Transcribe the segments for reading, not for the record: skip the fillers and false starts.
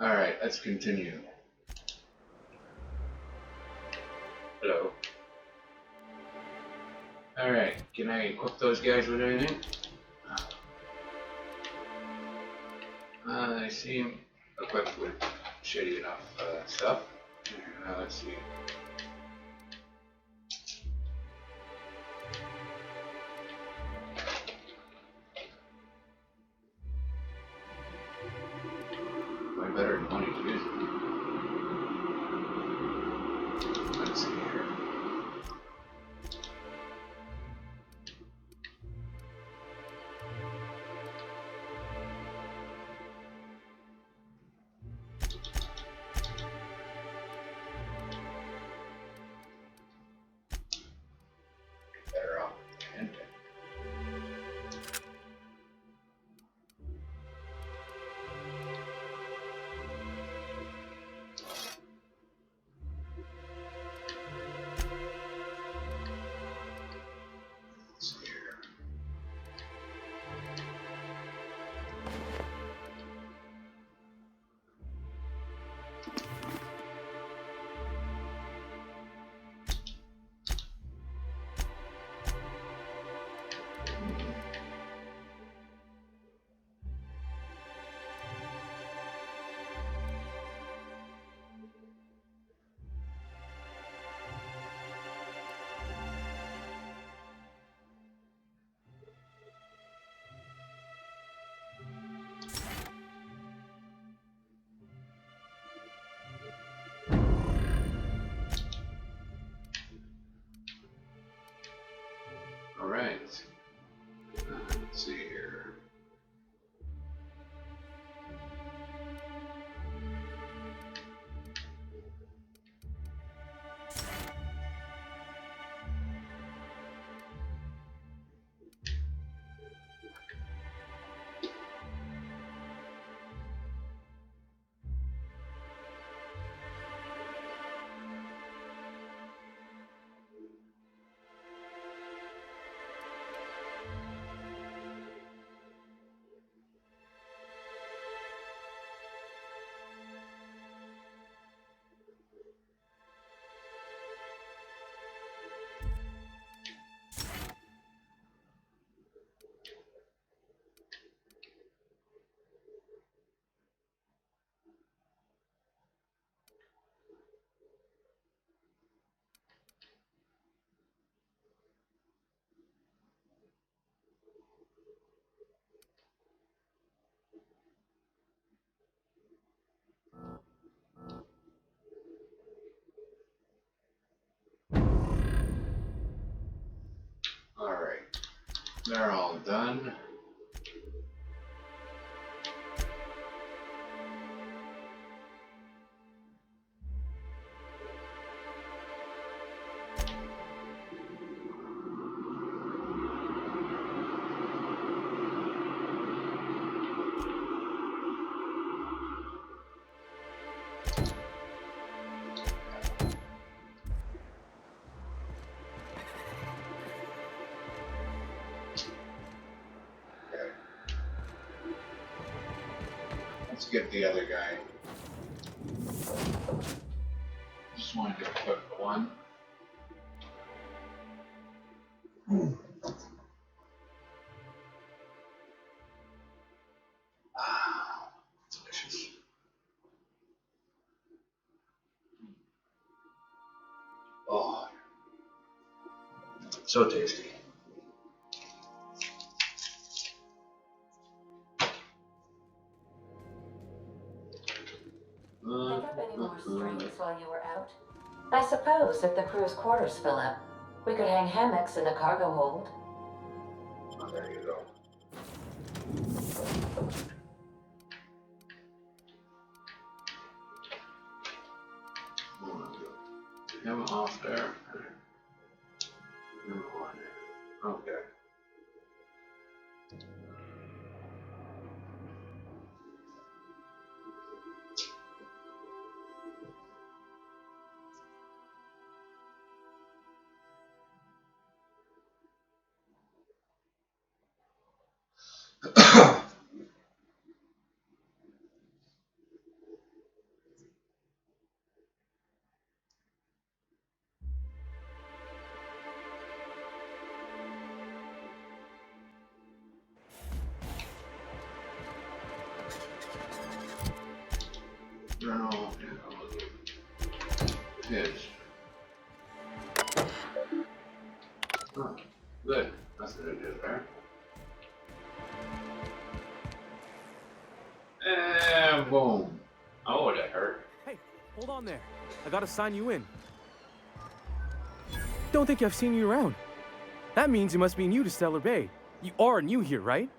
Alright, let's continue. Hello. Alright, can I equip those guys with anything? They seem equipped with shitty enough stuff. Let's see. Way better than money to use it. Let's see here. Better off ending. Let's see here. Alright. Let's see here. Alright. They're all done. Okay. Let's get the other guy. Just wanted to equip one. Ah, delicious. Oh, so tasty. Pick up any more strings while you were out? I suppose if the crew's quarters fill up, we could hang hammocks in the cargo hold. Oh, there you go. Him off there. Okay. Oh, yeah. Yes. Oh, good. That's what it is there. And boom. Oh, that hurt. Hey, hold on there. I gotta sign you in. Don't think I've seen you around. That means you must be new to Stellar Bay. You are new here, right?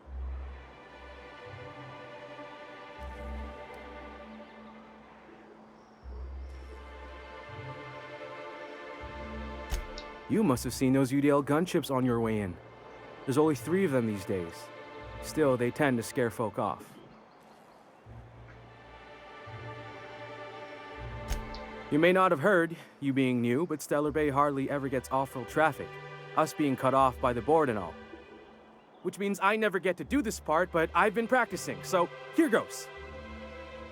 You must have seen those UDL gunships on your way in. There's only 3 of them these days. Still, they tend to scare folk off. You may not have heard, you being new, but Stellar Bay hardly ever gets off-road traffic, us being cut off by the board and all. Which means I never get to do this part, but I've been practicing, so here goes.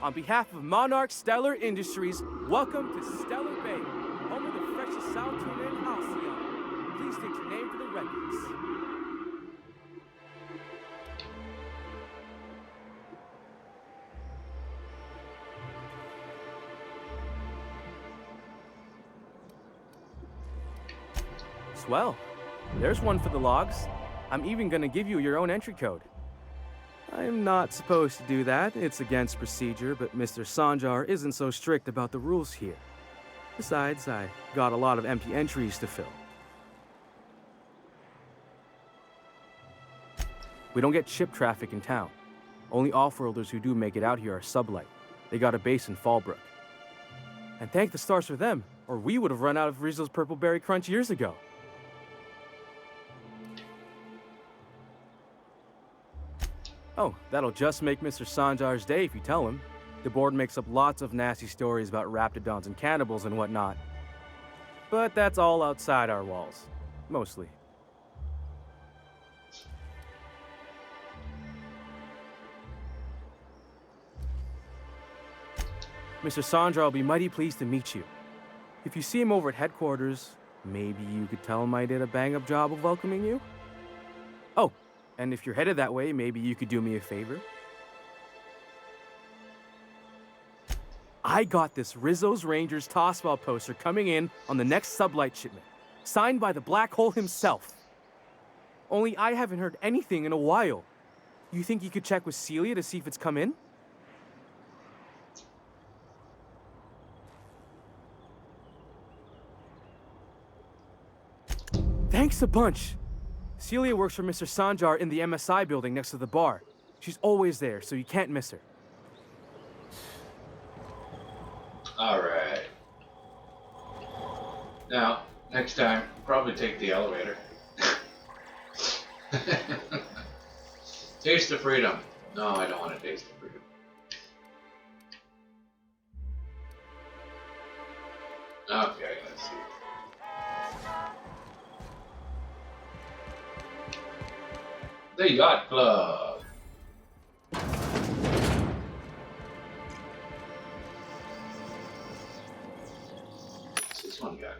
On behalf of Monarch Stellar Industries, welcome to Stellar Bay, home of the freshest South tuna in Halcyon. Please state your name for the records. Swell. There's one for the logs. I'm even gonna give you your own entry code. I'm not supposed to do that. It's against procedure, but Mr. Sanjar isn't so strict about the rules here. Besides, I got a lot of empty entries to fill. We don't get ship traffic in town. Only off-worlders who do make it out here are sublight. They got a base in Fallbrook. And thank the stars for them, or we would have run out of Rizzo's Purple Berry Crunch years ago. Oh, that'll just make Mr. Sanjar's day if you tell him. The board makes up lots of nasty stories about raptidons and cannibals and whatnot. But that's all outside our walls. Mostly. Mr. Sanjar will be mighty pleased to meet you. If you see him over at headquarters, maybe you could tell him I did a bang-up job of welcoming you? Oh, and if you're headed that way, maybe you could do me a favor? I got this Rizzo's Rangers tossball poster coming in on the next sublight shipment, signed by the Black Hole himself. Only I haven't heard anything in a while. You think you could check with Celia to see if it's come in? Thanks a bunch. Celia works for Mr. Sanjar in the MSI building next to the bar. She's always there, so you can't miss her. Alright. Now, next time, probably take the elevator. Taste of freedom. No, I don't want to taste of freedom. Okay, let's see. The Yacht Club. What's this one got?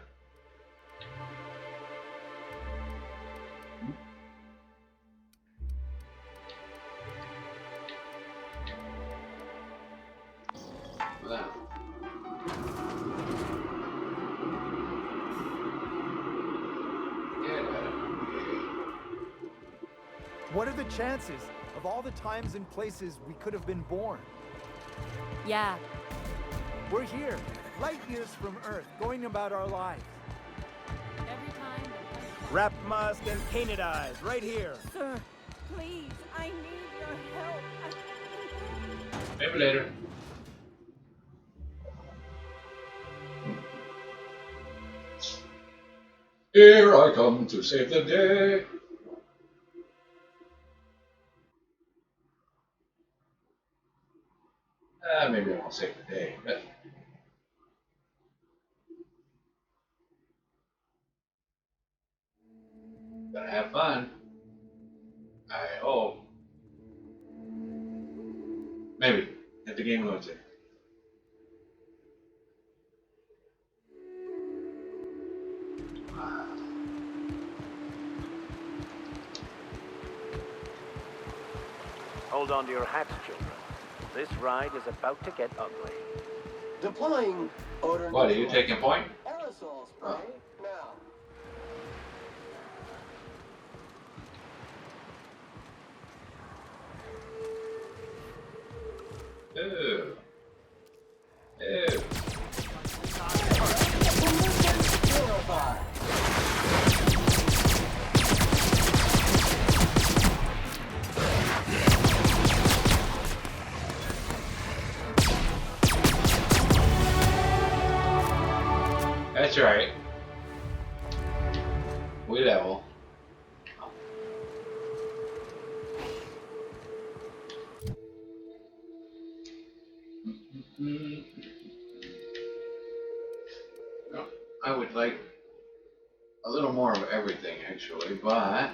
Wow. What are the chances of all the times and places we could have been born? Yeah. We're here, light years from Earth, going about our lives. Every time. Wrap mask and painted eyes, right here. Sir, please, I need your help. Maybe later. Here I come to save the day. Maybe I won't save the day, but gotta have fun. I hope. Maybe if the game loads it. Hold on to your hats, children. This ride is about to get ugly. Deploying odor. What, are you taking point? Aerosol spray Oh. now. Ew. Ew. Purify. That's right. We level. No, I would like a little more of everything actually, but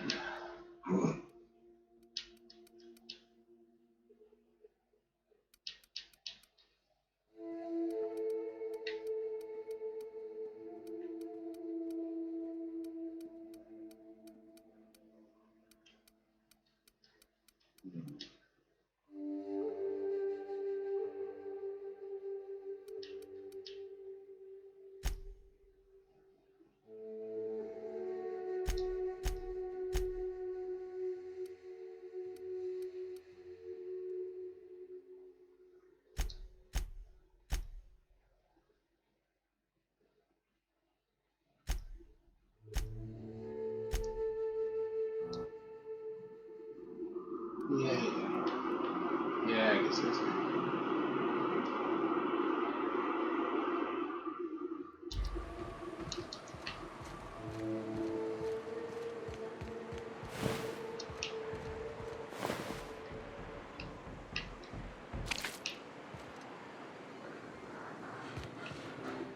yeah. Yeah, I guess that's it.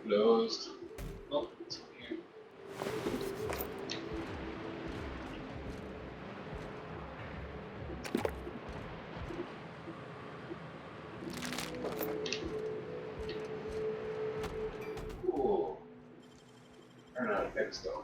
Closed. Oh, it's in here. Ooh. Turn out next though.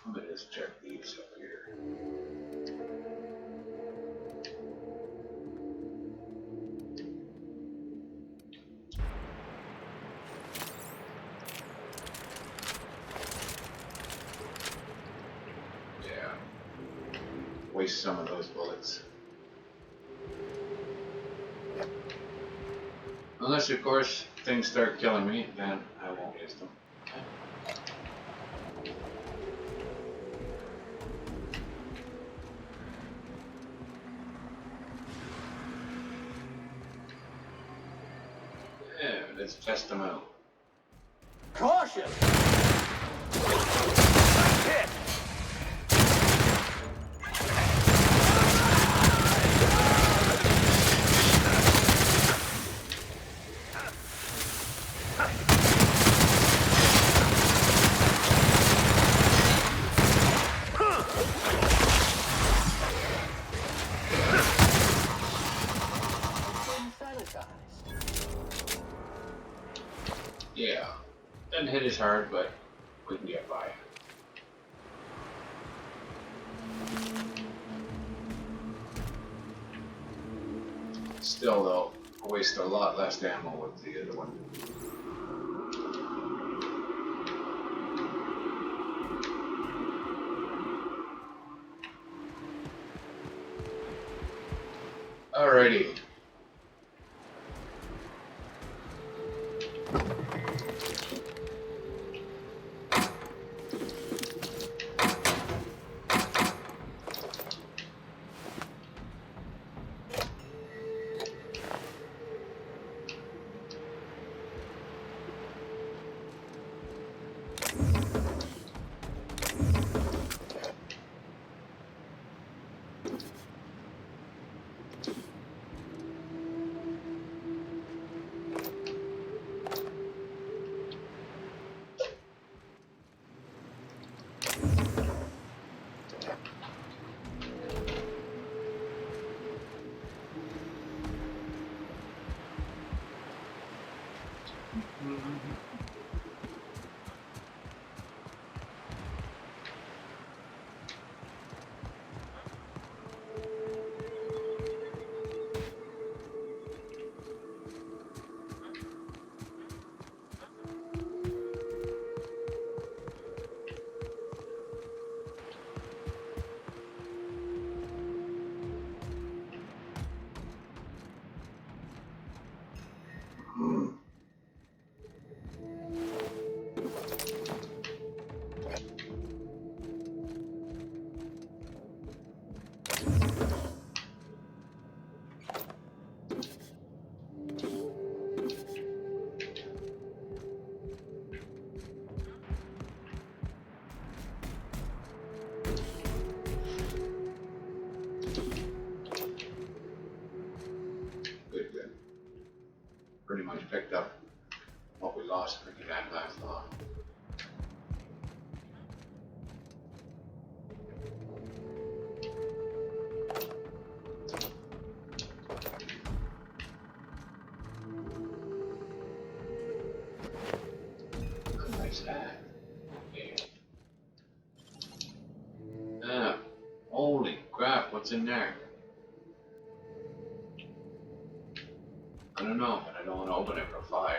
I'm gonna just check these up here. Yeah. Waste some of those bullets. Unless, of course, things start killing me, then I won't waste them. Yeah, let's test them out. Caution! Hit! Yeah. Doesn't hit as hard, but we can get by. Still, though, I waste a lot less ammo with the other one. Alrighty. picked up what we lost pretty that last long. Nice hat. Yeah. Ah, holy crap, what's in there? I don't know, but I don't want to open it for 5.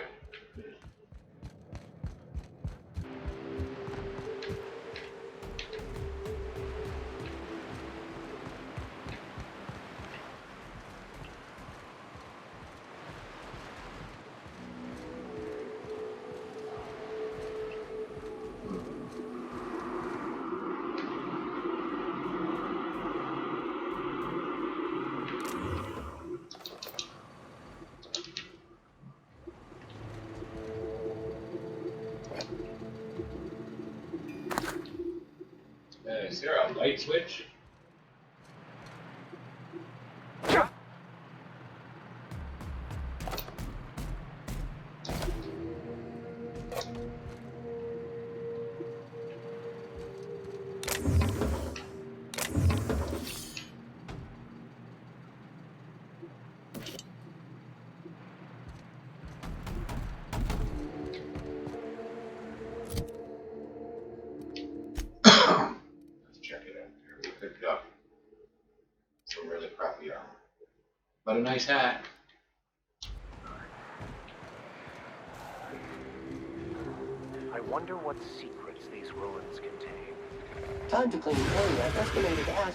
Is there a light switch? Picked up some really crappy armor, but a nice hat. I wonder what secrets these ruins contain. Time to clean area estimated at...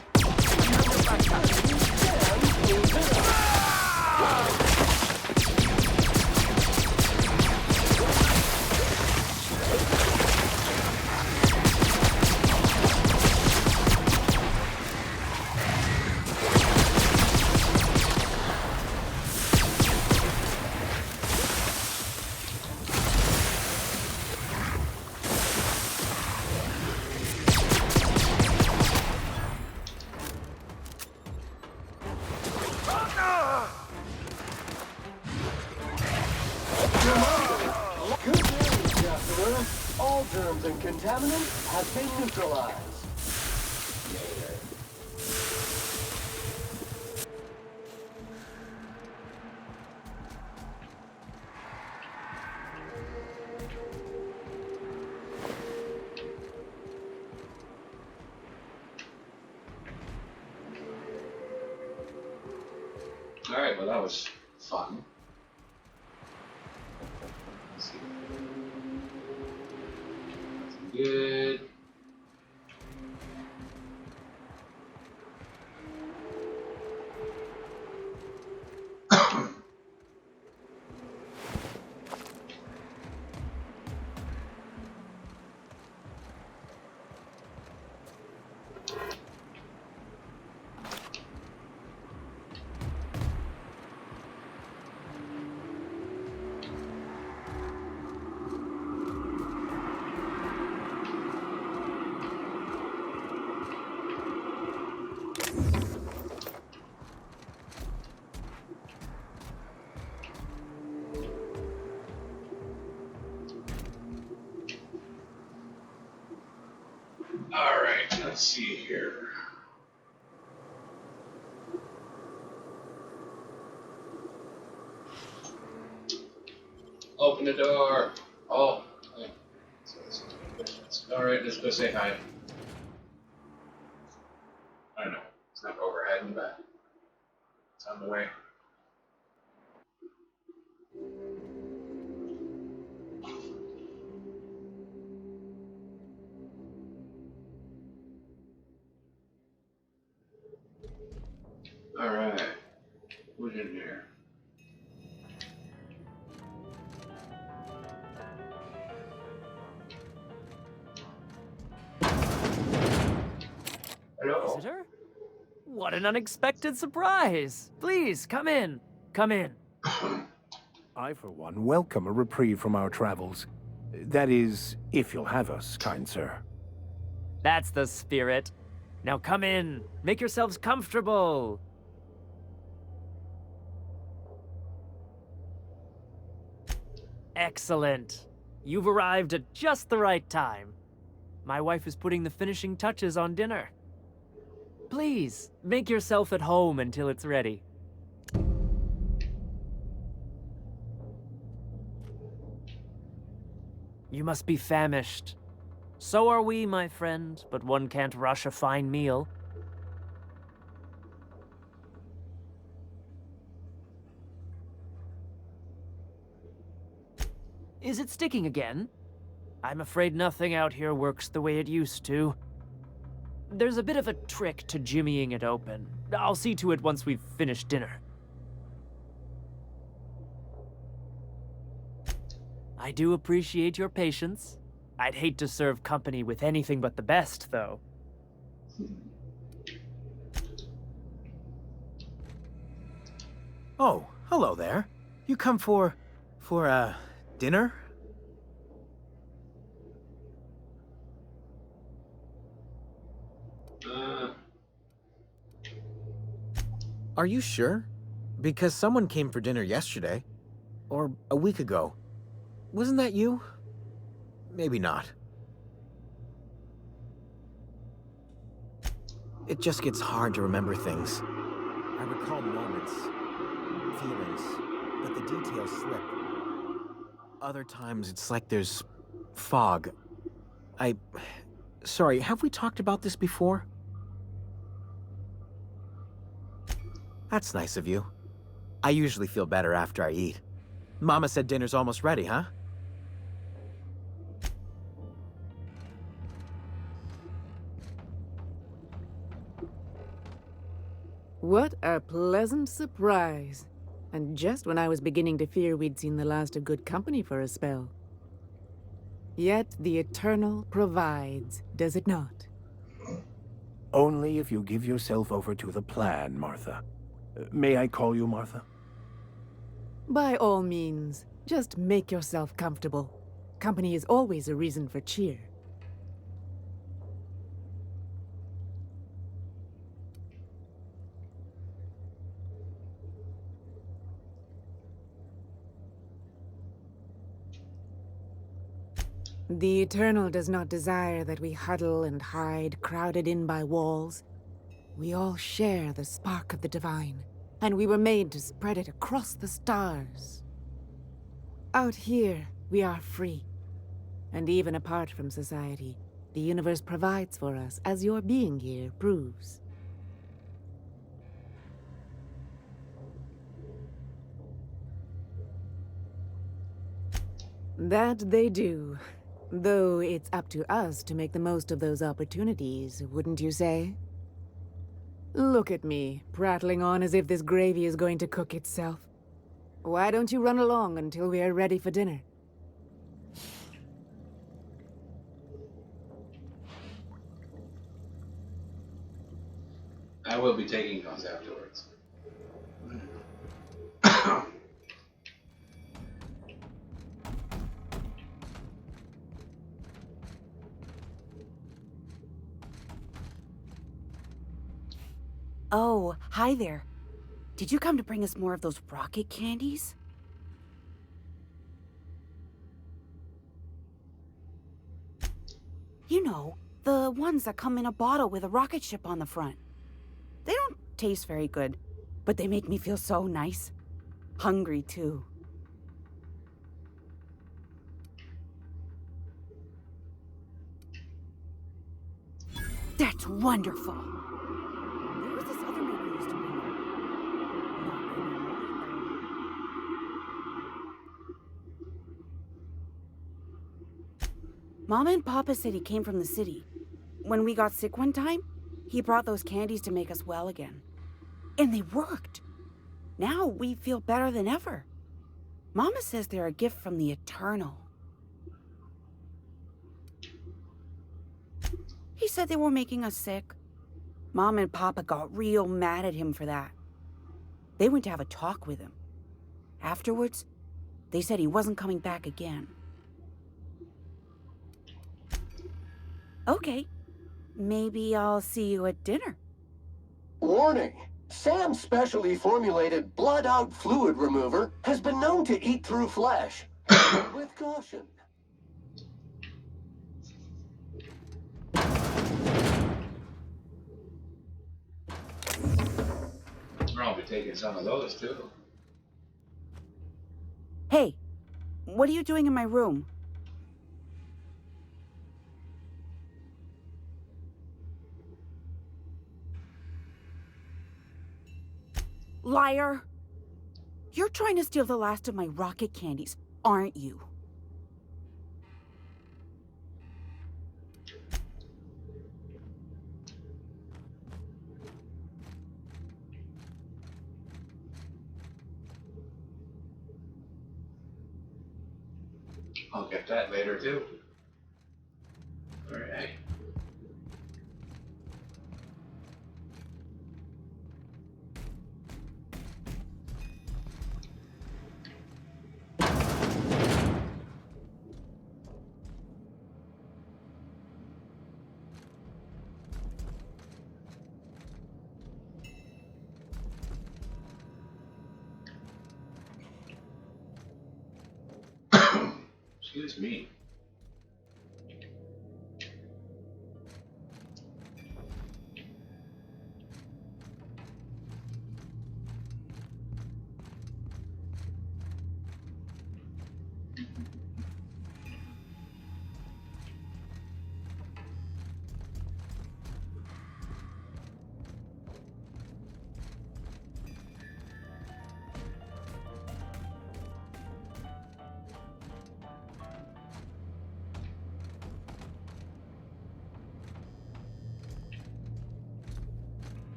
Good news, Jasper. All germs and contaminants have been neutralized. Alright, well that was fun. Let's see. Nothing good. Alright, let's see here. Open the door. Oh, hey. Alright, let's go say hi. I don't know. It's not overhead, but it's on the way. Alright. Who's in here? Hello? Visitor? What an unexpected surprise! Please, come in. Come in. I, for one, welcome a reprieve from our travels. That is, if you'll have us, kind sir. That's the spirit. Now come in. Make yourselves comfortable. Excellent. You've arrived at just the right time. My wife is putting the finishing touches on dinner. Please, make yourself at home until it's ready. You must be famished. So are we, my friend, but one can't rush a fine meal. Is it sticking again? I'm afraid nothing out here works the way it used to. There's a bit of a trick to jimmying it open. I'll see to it once we've finished dinner. I do appreciate your patience. I'd hate to serve company with anything but the best, though. Oh, hello there. You come for dinner? Are you sure? Because someone came for dinner yesterday. Or a week ago. Wasn't that you? Maybe not. It just gets hard to remember things. I recall moments, feelings, but the details slip. Other times it's like there's fog. Sorry, have we talked about this before? That's nice of you. I usually feel better after I eat. Mama said dinner's almost ready, huh? What a pleasant surprise. And just when I was beginning to fear we'd seen the last of good company for a spell. Yet the Eternal provides, does it not? Only if you give yourself over to the plan, Martha. May I call you Martha? By all means, just make yourself comfortable. Company is always a reason for cheer. The Eternal does not desire that we huddle and hide, crowded in by walls. We all share the spark of the divine, and we were made to spread it across the stars. Out here, we are free. And even apart from society, the universe provides for us, as your being here proves. That they do. Though it's up to us to make the most of those opportunities, wouldn't you say? Look at me, prattling on as if this gravy is going to cook itself. Why don't you run along until we are ready for dinner? I will be taking notes afterwards. Oh, hi there. Did you come to bring us more of those rocket candies? You know, the ones that come in a bottle with a rocket ship on the front. They don't taste very good, but they make me feel so nice. Hungry, too. That's wonderful! There was this other man who used to bring them. Not anymore, though. Mama and Papa said he came from the city. When we got sick one time, he brought those candies to make us well again. And they worked. Now we feel better than ever. Mama says they're a gift from the Eternal. He said they were making us sick. Mom and Papa got real mad at him for that. They went to have a talk with him. Afterwards, they said he wasn't coming back again. Okay, maybe I'll see you at dinner. Warning! Sam's specially formulated blood-out fluid remover has been known to eat through flesh. with caution. I'll be taking some of those too. Hey, what are you doing in my room? Liar! You're trying to steal the last of my rocket candies, aren't you? I'll get that later too. Alright. Excuse me.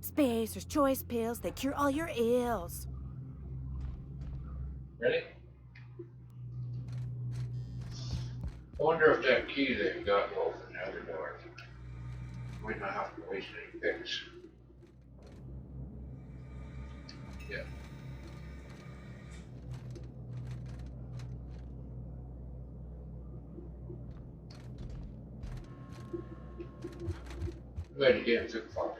Spacer's choice pills, they cure all your ills. Ready? I wonder if that key they've got will open the other door. Might not have to waste any picks. Yeah. Glad you gave it to Father.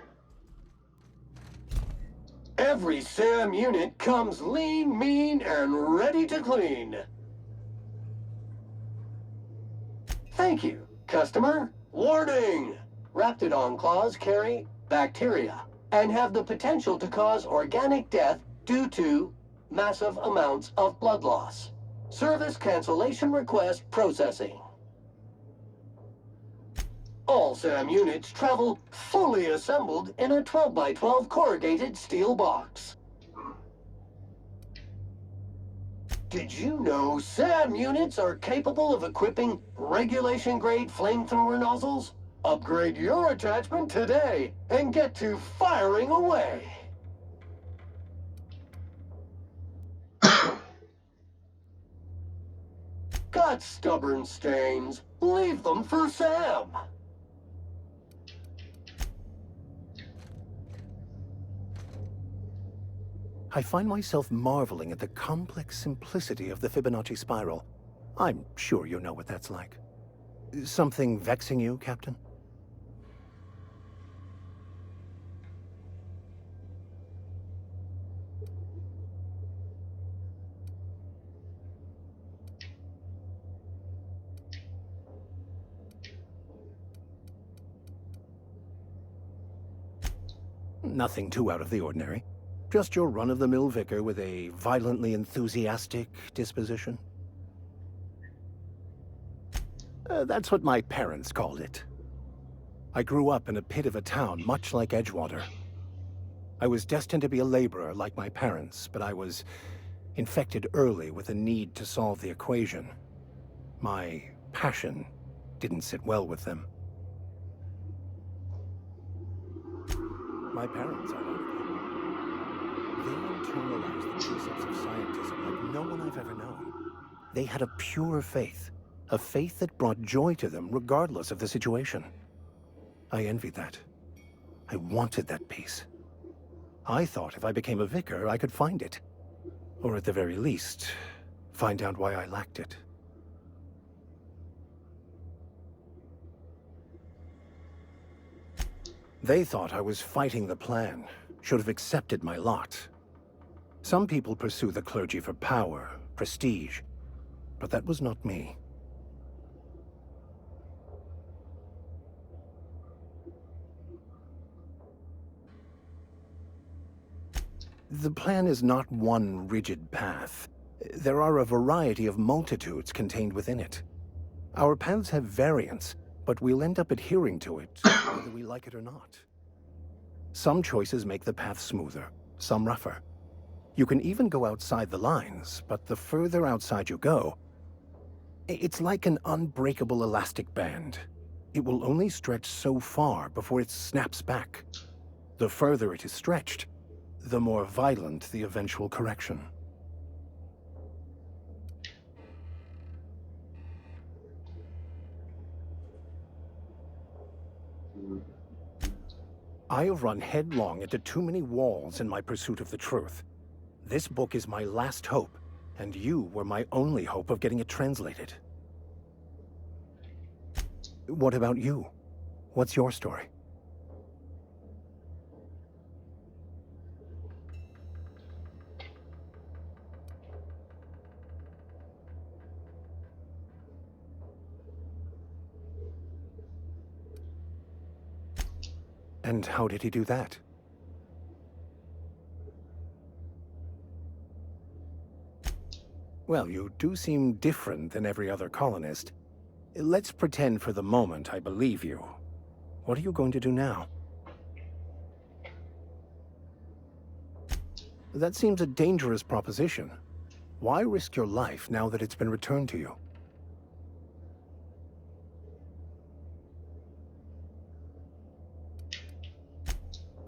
Every SAM unit comes lean, mean, and ready to clean. Thank you, customer. Warning! Raptidon claws carry bacteria and have the potential to cause organic death due to massive amounts of blood loss. Service cancellation request processing. All SAM units travel fully assembled in a 12x12 corrugated steel box. Did you know SAM units are capable of equipping regulation-grade flamethrower nozzles? Upgrade your attachment today and get to firing away. Got stubborn stains? Leave them for Sam. I find myself marveling at the complex simplicity of the Fibonacci spiral. I'm sure you know what that's like. Something vexing you, Captain? Nothing too out of the ordinary. Just your run-of-the-mill vicar with a violently enthusiastic disposition. That's what my parents called it. I grew up in a pit of a town much like Edgewater. I was destined to be a laborer like my parents, but I was infected early with a need to solve the equation. My passion didn't sit well with them. My parents, ironically, they internalized the precepts of scientism like no one I've ever known. They had a pure faith, a faith that brought joy to them regardless of the situation. I envied that. I wanted that peace. I thought if I became a vicar, I could find it. Or at the very least, find out why I lacked it. They thought I was fighting the plan, should have accepted my lot. Some people pursue the clergy for power, prestige, but that was not me. The plan is not one rigid path. There are a variety of multitudes contained within it. Our paths have variance, but we'll end up adhering to it, whether we like it or not. Some choices make the path smoother, some rougher. You can even go outside the lines, but the further outside you go, it's like an unbreakable elastic band. It will only stretch so far before it snaps back. The further it is stretched, the more violent the eventual correction. I have run headlong into too many walls in my pursuit of the truth. This book is my last hope, and you were my only hope of getting it translated. What about you? What's your story? And how did he do that? Well, you do seem different than every other colonist. Let's pretend for the moment I believe you. What are you going to do now? That seems a dangerous proposition. Why risk your life now that it's been returned to you?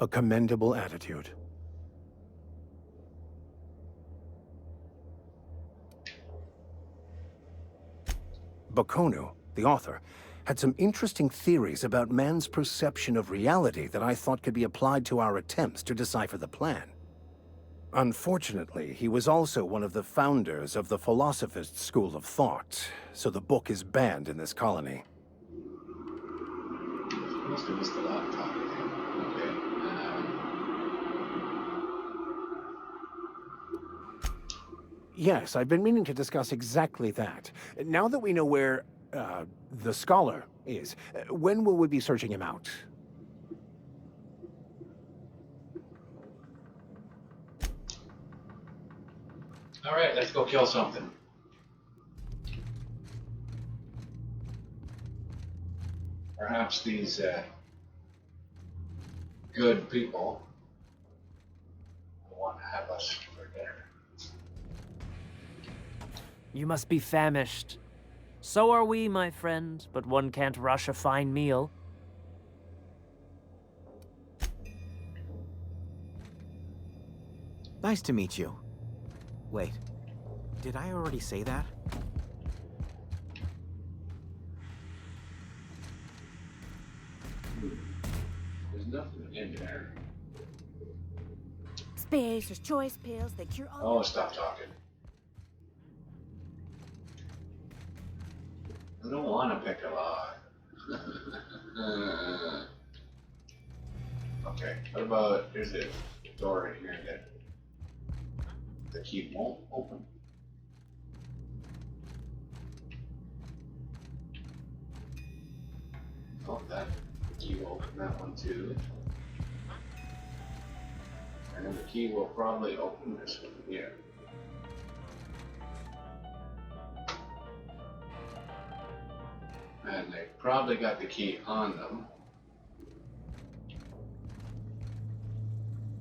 A commendable attitude. Bakonu, the author, had some interesting theories about man's perception of reality that I thought could be applied to our attempts to decipher the plan. Unfortunately, he was also one of the founders of the philosophist school of thought, so the book is banned in this colony. Must have missed a lot of talking. Okay. Yes, I've been meaning to discuss exactly that. Now that we know where, the scholar is, when will we be searching him out? All right, let's go kill something. Perhaps these good people want to have us for dinner. You must be famished. So are we, my friend, but one can't rush a fine meal. Nice to meet you. Wait, did I already say that? There's nothing in there. Space, there's choice pills, they cure all. Oh, stop talking. I don't want to pick a lock. Okay, what about, there's a door in here that the key won't open. Oh, that key will open that one too. And then the key will probably open this one here. And they probably got the key on them.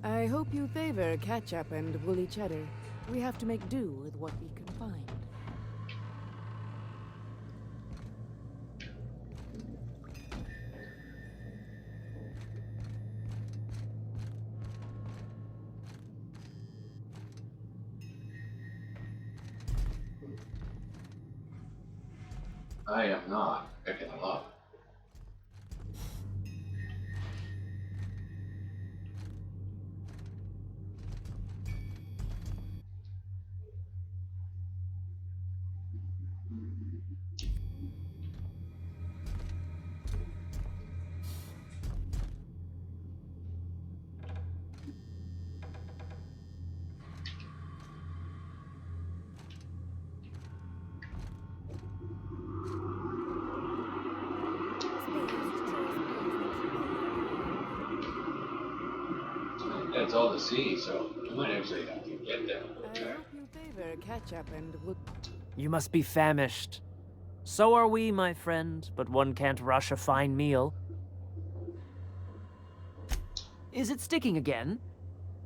I hope you favor ketchup and woolly cheddar. We have to make do with what we can find. I am not picking a lock. That's all the sea, so I might actually have to get them. I hope you favor ketchup and wood. You must be famished. So are we, my friend, but one can't rush a fine meal. Is it sticking again?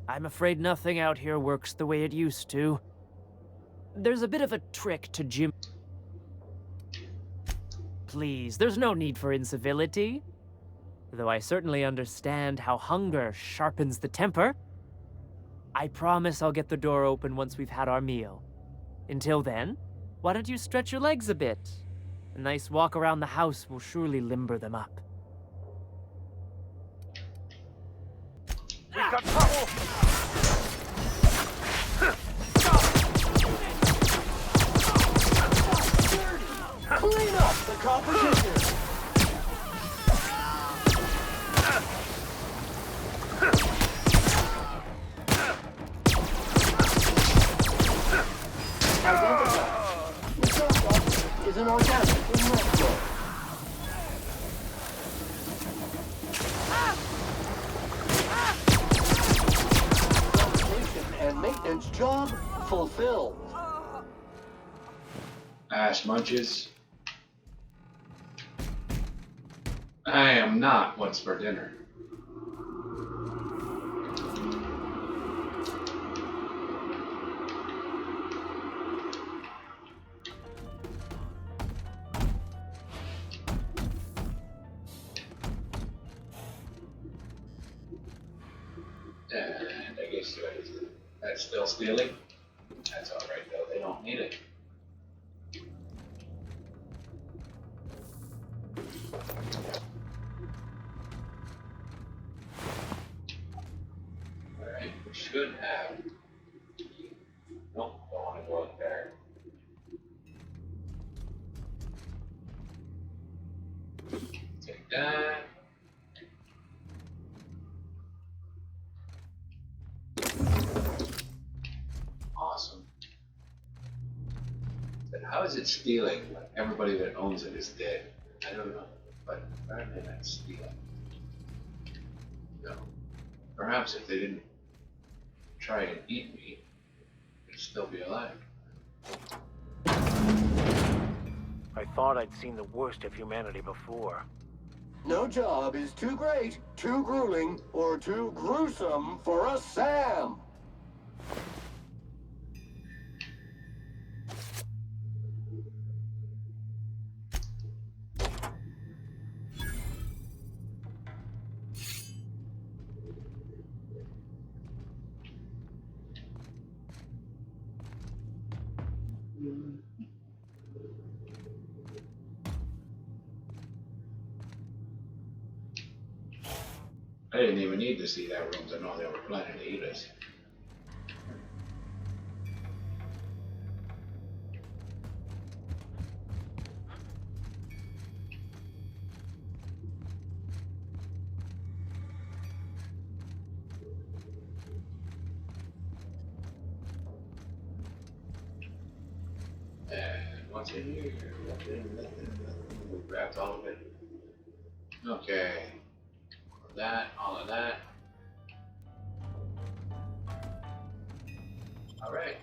I'm afraid nothing out here works the way it used to. There's a bit of a trick to Jim. Please, there's no need for incivility. Though I certainly understand how hunger sharpens the temper. I promise I'll get the door open once we've had our meal. Until then, why don't you stretch your legs a bit? A nice walk around the house will surely limber them up. We've got trouble! Clean up the competition! Identify. The drop-off is an organic in retro. Fabrication and maintenance job fulfilled. Ass munches. I am not what's for dinner. And I guess that's still stealing. That's alright though, they don't need it. Alright, we should have. Nope, don't want to go up there. Take that. Awesome. But how is it stealing when everybody that owns it is dead? I don't know, but apparently that's stealing. No. Perhaps if they didn't try and eat me, I'd still be alive. I thought I'd seen the worst of humanity before. No job is too great, too grueling, or too gruesome for a Sam. I didn't even need to see that room to know they were planning to eat us. And what's in here? We grabbed all of it. Okay. That, all of that. All right.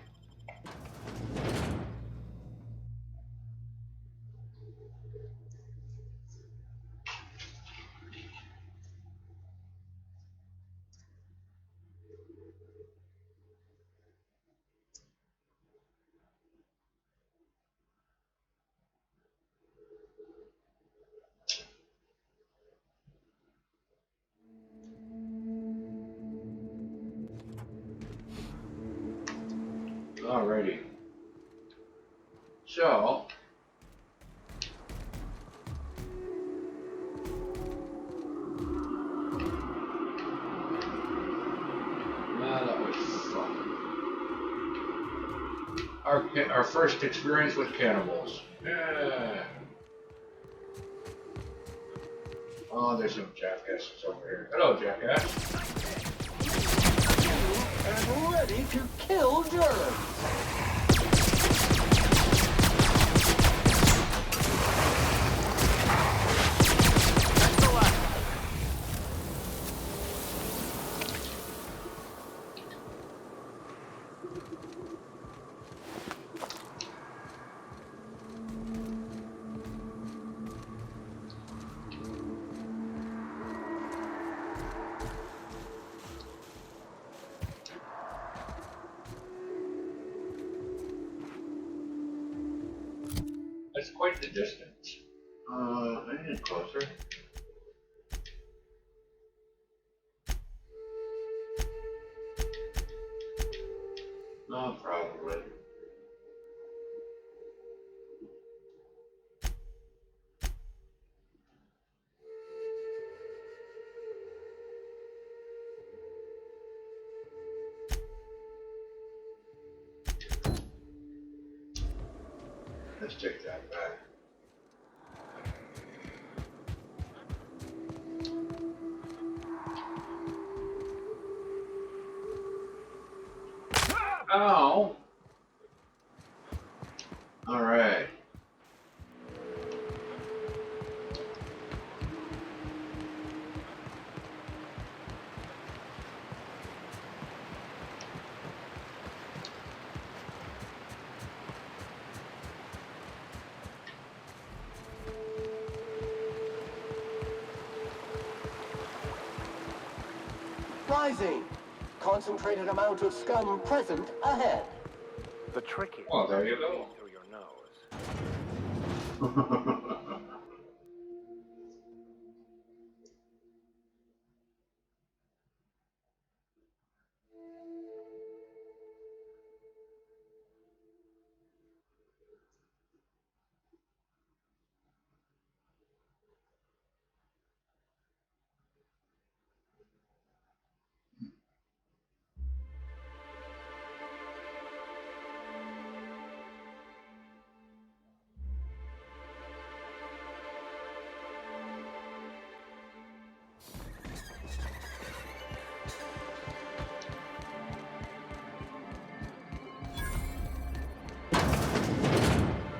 Alrighty. So, that was fun. Our first experience with cannibals. Yeah. Oh, there's some jackasses over here. Hello, jackass. And ready to kill germs. the distance. Any closer? No, probably. Let's take that back. Oh! Alright. Rising. Concentrated amount of scum present ahead. The trick is Oh, there you go. through your nose.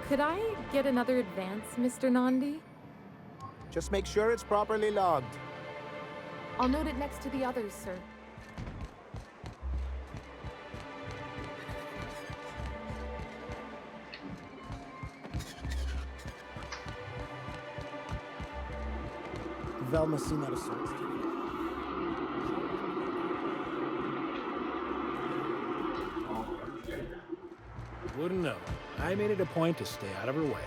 Could I get another advance, Mr. Nandi? Just make sure it's properly logged. I'll note it next to the others, sir. Velma seen that assault. Wouldn't know. I made it a point to stay out of her way.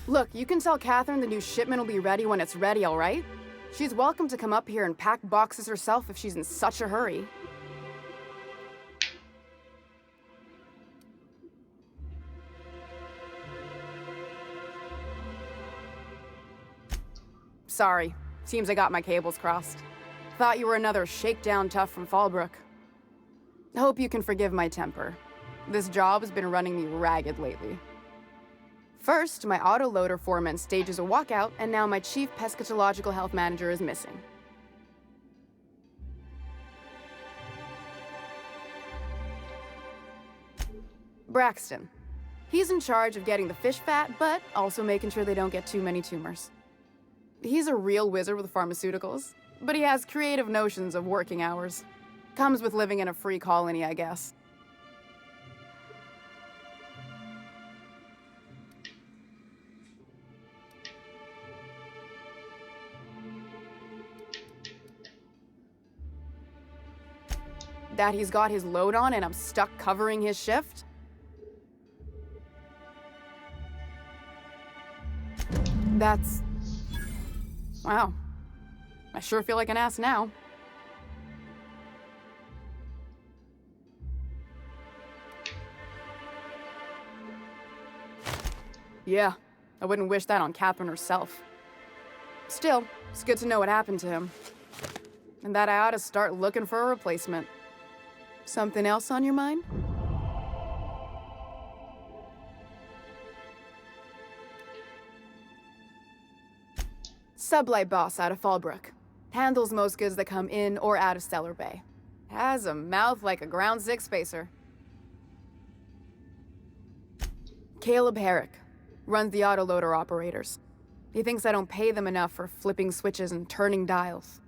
Look, you can tell Catherine the new shipment will be ready when it's ready, all right? She's welcome to come up here and pack boxes herself if she's in such a hurry. Sorry. Seems I got my cables crossed. Thought you were another shakedown tough from Fallbrook. Hope you can forgive my temper. This job has been running me ragged lately. First, my autoloader foreman stages a walkout, and now my chief pescatological health manager is missing. Braxton. He's in charge of getting the fish fat, but also making sure they don't get too many tumors. He's a real wizard with pharmaceuticals, but he has creative notions of working hours. Comes with living in a free colony, I guess. That he's got his load on and I'm stuck covering his shift? That's... wow. I sure feel like an ass now. Yeah, I wouldn't wish that on Catherine herself. Still, it's good to know what happened to him. And that I ought to start looking for a replacement. Something else on your mind? Sublight boss out of Fallbrook. Handles most goods that come in or out of Stellar Bay. Has a mouth like a Ground Six spacer. Caleb Herrick. Runs the autoloader operators. He thinks I don't pay them enough for flipping switches and turning dials.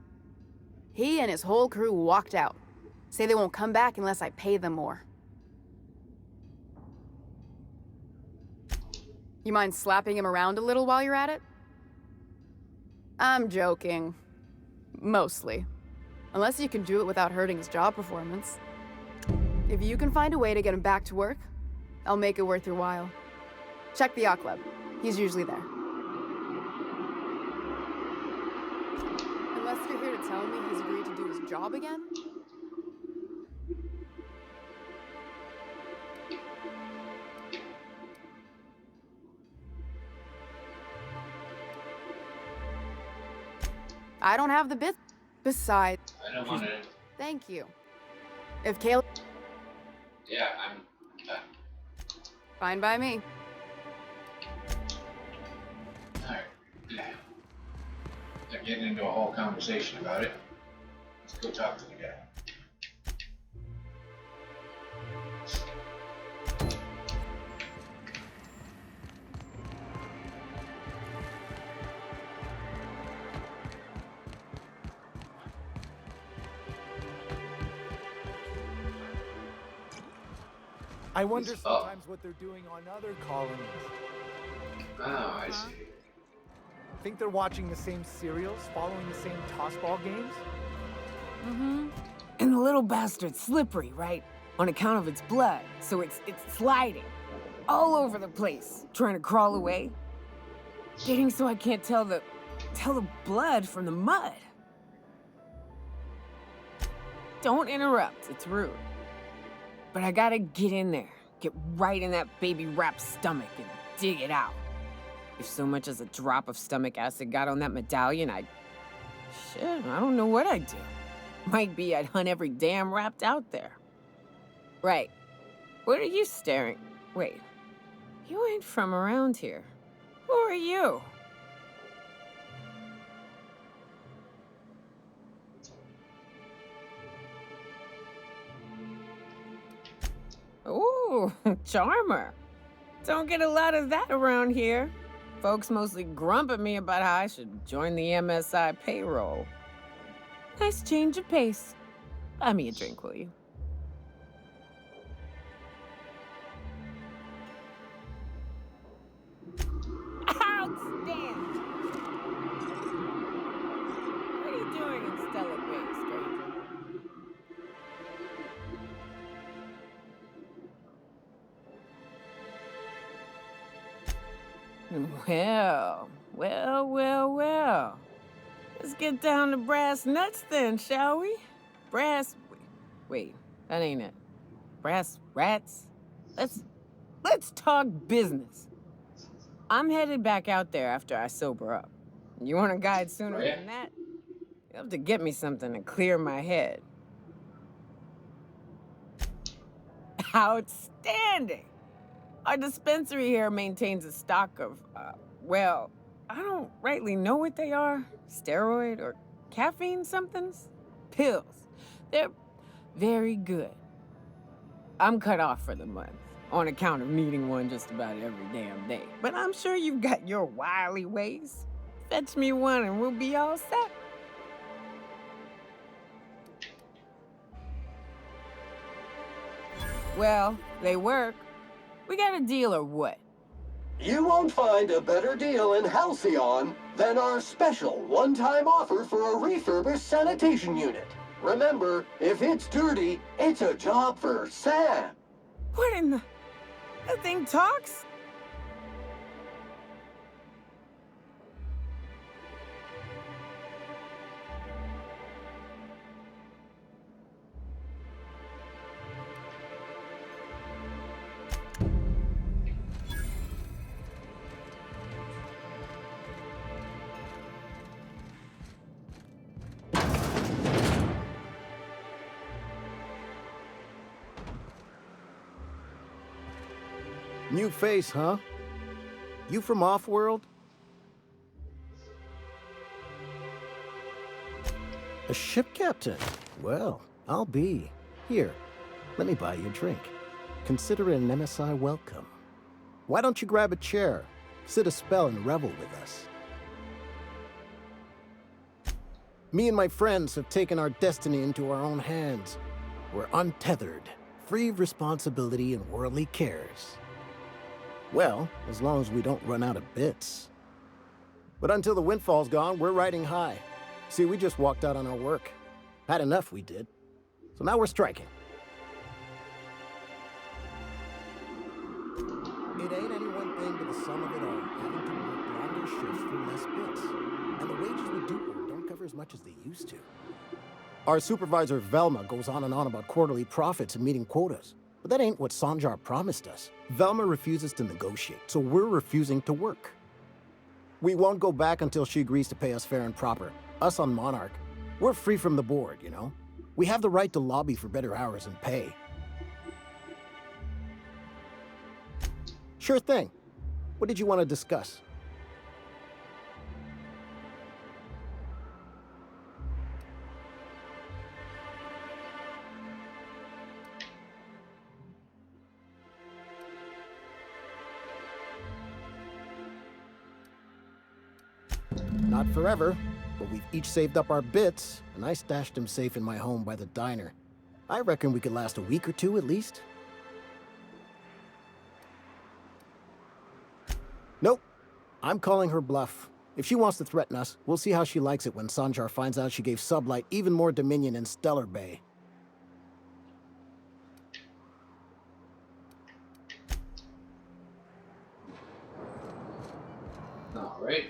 He and his whole crew walked out. Say they won't come back unless I pay them more. You mind slapping him around a little while you're at it? I'm joking. Mostly. Unless you can do it without hurting his job performance. If you can find a way to get him back to work, I'll make it worth your while. Check the yacht club. He's usually there. Unless you're here to tell me he's agreed to do his job again? I don't have the bit. Besides, I don't want to. Thank you. If Caleb. Yeah, I'm. Fine by me. Alright. They're getting into a whole conversation about it. Let's go talk to the guy. I wonder sometimes what they're doing on other colonies. Oh, I see. Think they're watching the same serials, following the same tossball games? Mm-hmm. And the little bastard's slippery, right? On account of its blood, so it's sliding all over the place, trying to crawl away. Getting so I can't tell the blood from the mud. Don't interrupt, it's rude. But I gotta get in there, get right in that baby rap's stomach and dig it out. If so much as a drop of stomach acid got on that medallion, shit, I don't know what I'd do. Might be I'd hunt every damn rapt out there. Right. What are you staring? Wait. You ain't from around here. Who are you? Ooh, charmer. Don't get a lot of that around here. Folks mostly grump at me about how I should join the MSI payroll. Nice change of pace. Buy me a drink, will you? Outstanding! What are you doing in Stellar Bay, stranger? Well. Let's get down to brass nuts then, shall we? Wait, that ain't it. Brass rats? Let's talk business. I'm headed back out there after I sober up. You want a guide sooner than that? You'll have to get me something to clear my head. Outstanding! Our dispensary here maintains a stock of, well, I don't rightly know what they are. Steroid or caffeine somethings? Pills. They're very good. I'm cut off for the month, on account of needing one just about every damn day. But I'm sure you've got your wily ways. Fetch me one and we'll be all set. Well, they work. We got a deal or what? You won't find a better deal in Halcyon than our special one-time offer for a refurbished sanitation unit. Remember, if it's dirty, it's a job for Sam. What in the... That thing talks? New face, huh? You from off-world? A ship captain? Well, I'll be. Here, let me buy you a drink. Consider it an MSI welcome. Why don't you grab a chair, sit a spell and revel with us? Me and my friends have taken our destiny into our own hands. We're untethered, free of responsibility and worldly cares. Well, as long as we don't run out of bits. But until the windfall's gone, we're riding high. See, we just walked out on our work. Had enough, we did. So now we're striking. It ain't any one thing but the sum of it all, having to work longer shifts for less bits. And the wages we do earn don't cover as much as they used to. Our supervisor, Velma, goes on and on about quarterly profits and meeting quotas. But that ain't what Sanjar promised us. Velma refuses to negotiate, so we're refusing to work. We won't go back until she agrees to pay us fair and proper. Us on Monarch, we're free from the board, you know? We have the right to lobby for better hours and pay. Sure thing. What did you want to discuss? Not forever, but we've each saved up our bits, and I stashed them safe in my home by the diner. I reckon we could last a week or two at least. Nope. I'm calling her bluff. If she wants to threaten us, we'll see how she likes it when Sanjar finds out she gave Sublight even more dominion in Stellar Bay. All right.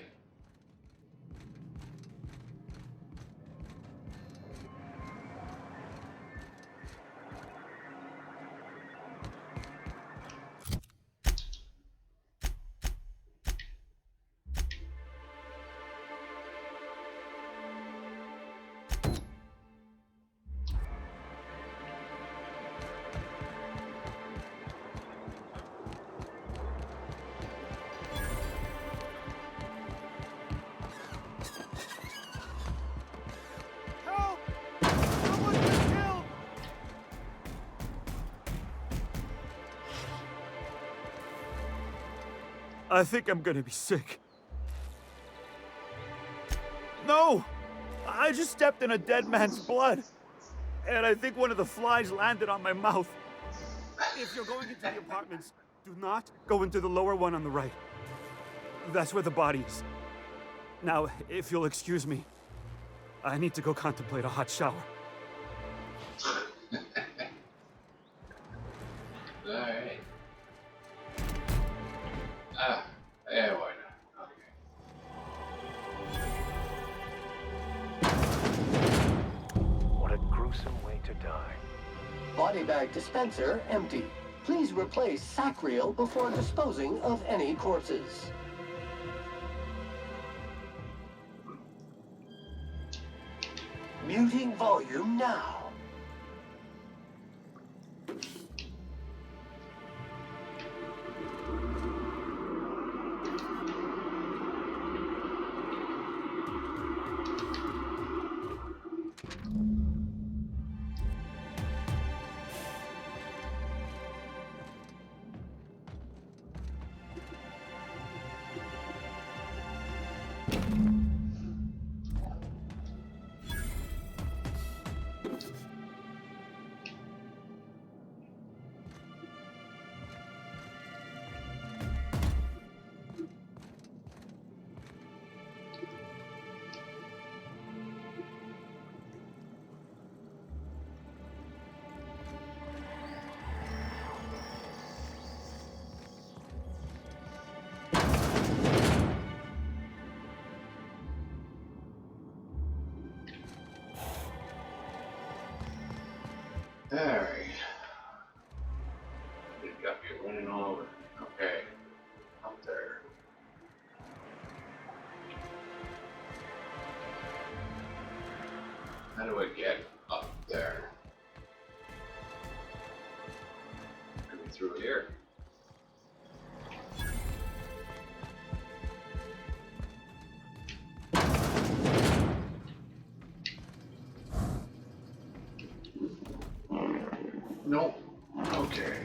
I think I'm gonna be sick. No! I just stepped in a dead man's blood. And I think one of the flies landed on my mouth. If you're going into the apartments, do not go into the lower one on the right. That's where the body is. Now, if you'll excuse me, I need to go contemplate a hot shower. Alright. Ah, yeah, why not? What a gruesome way to die. Body bag dispenser empty. Please replace sack reel before disposing of any corpses. Muting volume now. Alright. It got me running all over. Okay. Up there. How do I get up there? Maybe through here. Nope. Okay.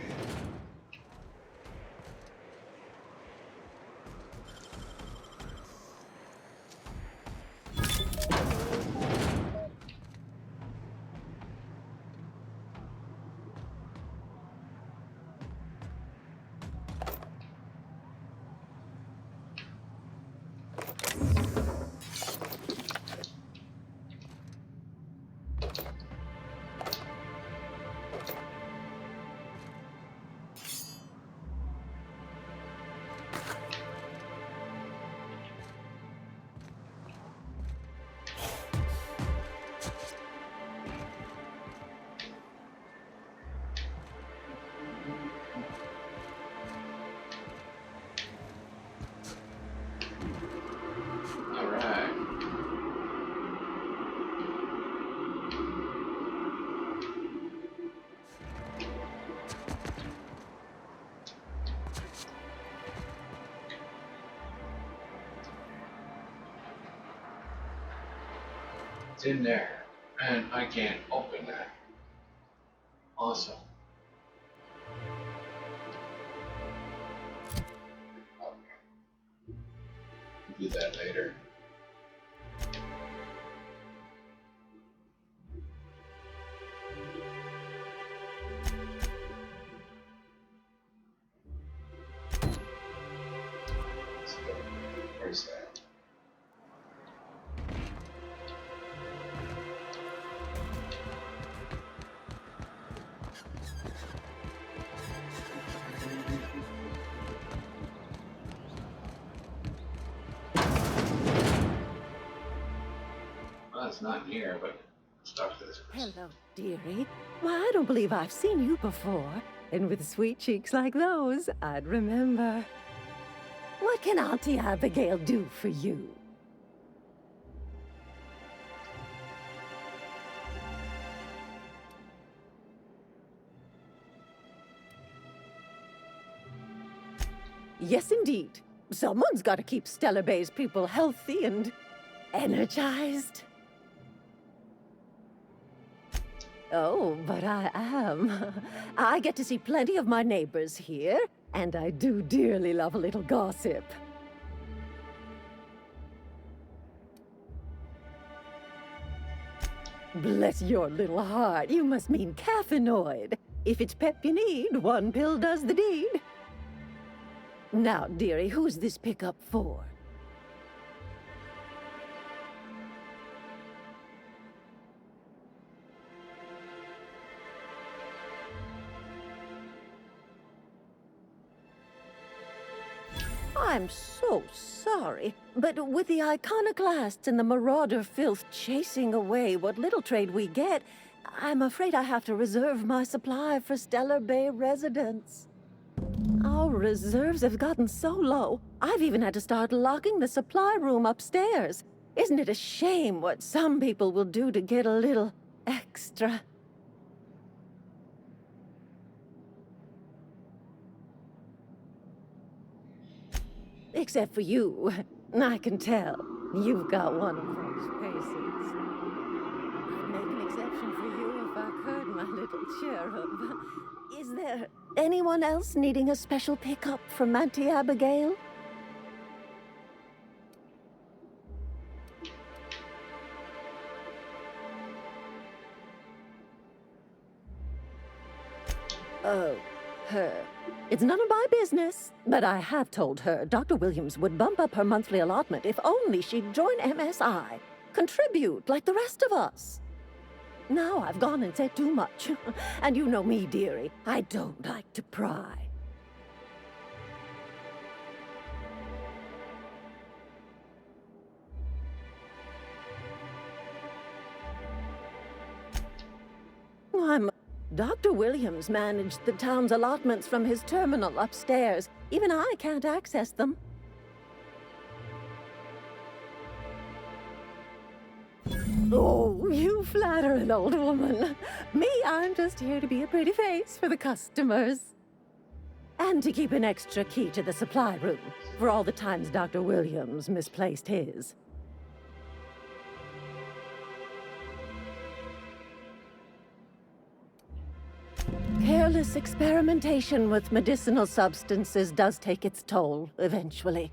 It's in there, and I can't open that. Awesome. Do that later. Let's go. Where's that? Well, it's not here, but stuff this. Hello, dearie. Why, I don't believe I've seen you before. And with sweet cheeks like those, I'd remember. What can Auntie Abigail do for you? Yes, indeed. Someone's got to keep Stellar Bay's people healthy and energized. Oh, but I am. I get to see plenty of my neighbors here, and I do dearly love a little gossip. Bless your little heart, you must mean caffeinoid. If it's pep you need, one pill does the deed. Now, dearie, who's this pickup for? I'm so sorry, but with the iconoclasts and the marauder filth chasing away what little trade we get, I'm afraid I have to reserve my supply for Stellar Bay residents. Our reserves have gotten so low, I've even had to start locking the supply room upstairs. Isn't it a shame what some people will do to get a little extra? Except for you. I can tell. You've got one of those paces. I'd make an exception for you if I could, my little cherub. Is there anyone else needing a special pickup from Auntie Abigail? Oh, her. It's none of my business, but I have told her Dr. Williams would bump up her monthly allotment if only she'd join MSI. Contribute like the rest of us. Now I've gone and said too much. And you know me, dearie. I don't like to pry. Dr. Williams managed the town's allotments from his terminal upstairs. Even I can't access them. Oh, you flatter an old woman. Me, I'm just here to be a pretty face for the customers. And to keep an extra key to the supply room, for all the times Dr. Williams misplaced his. Careless experimentation with medicinal substances does take its toll, eventually.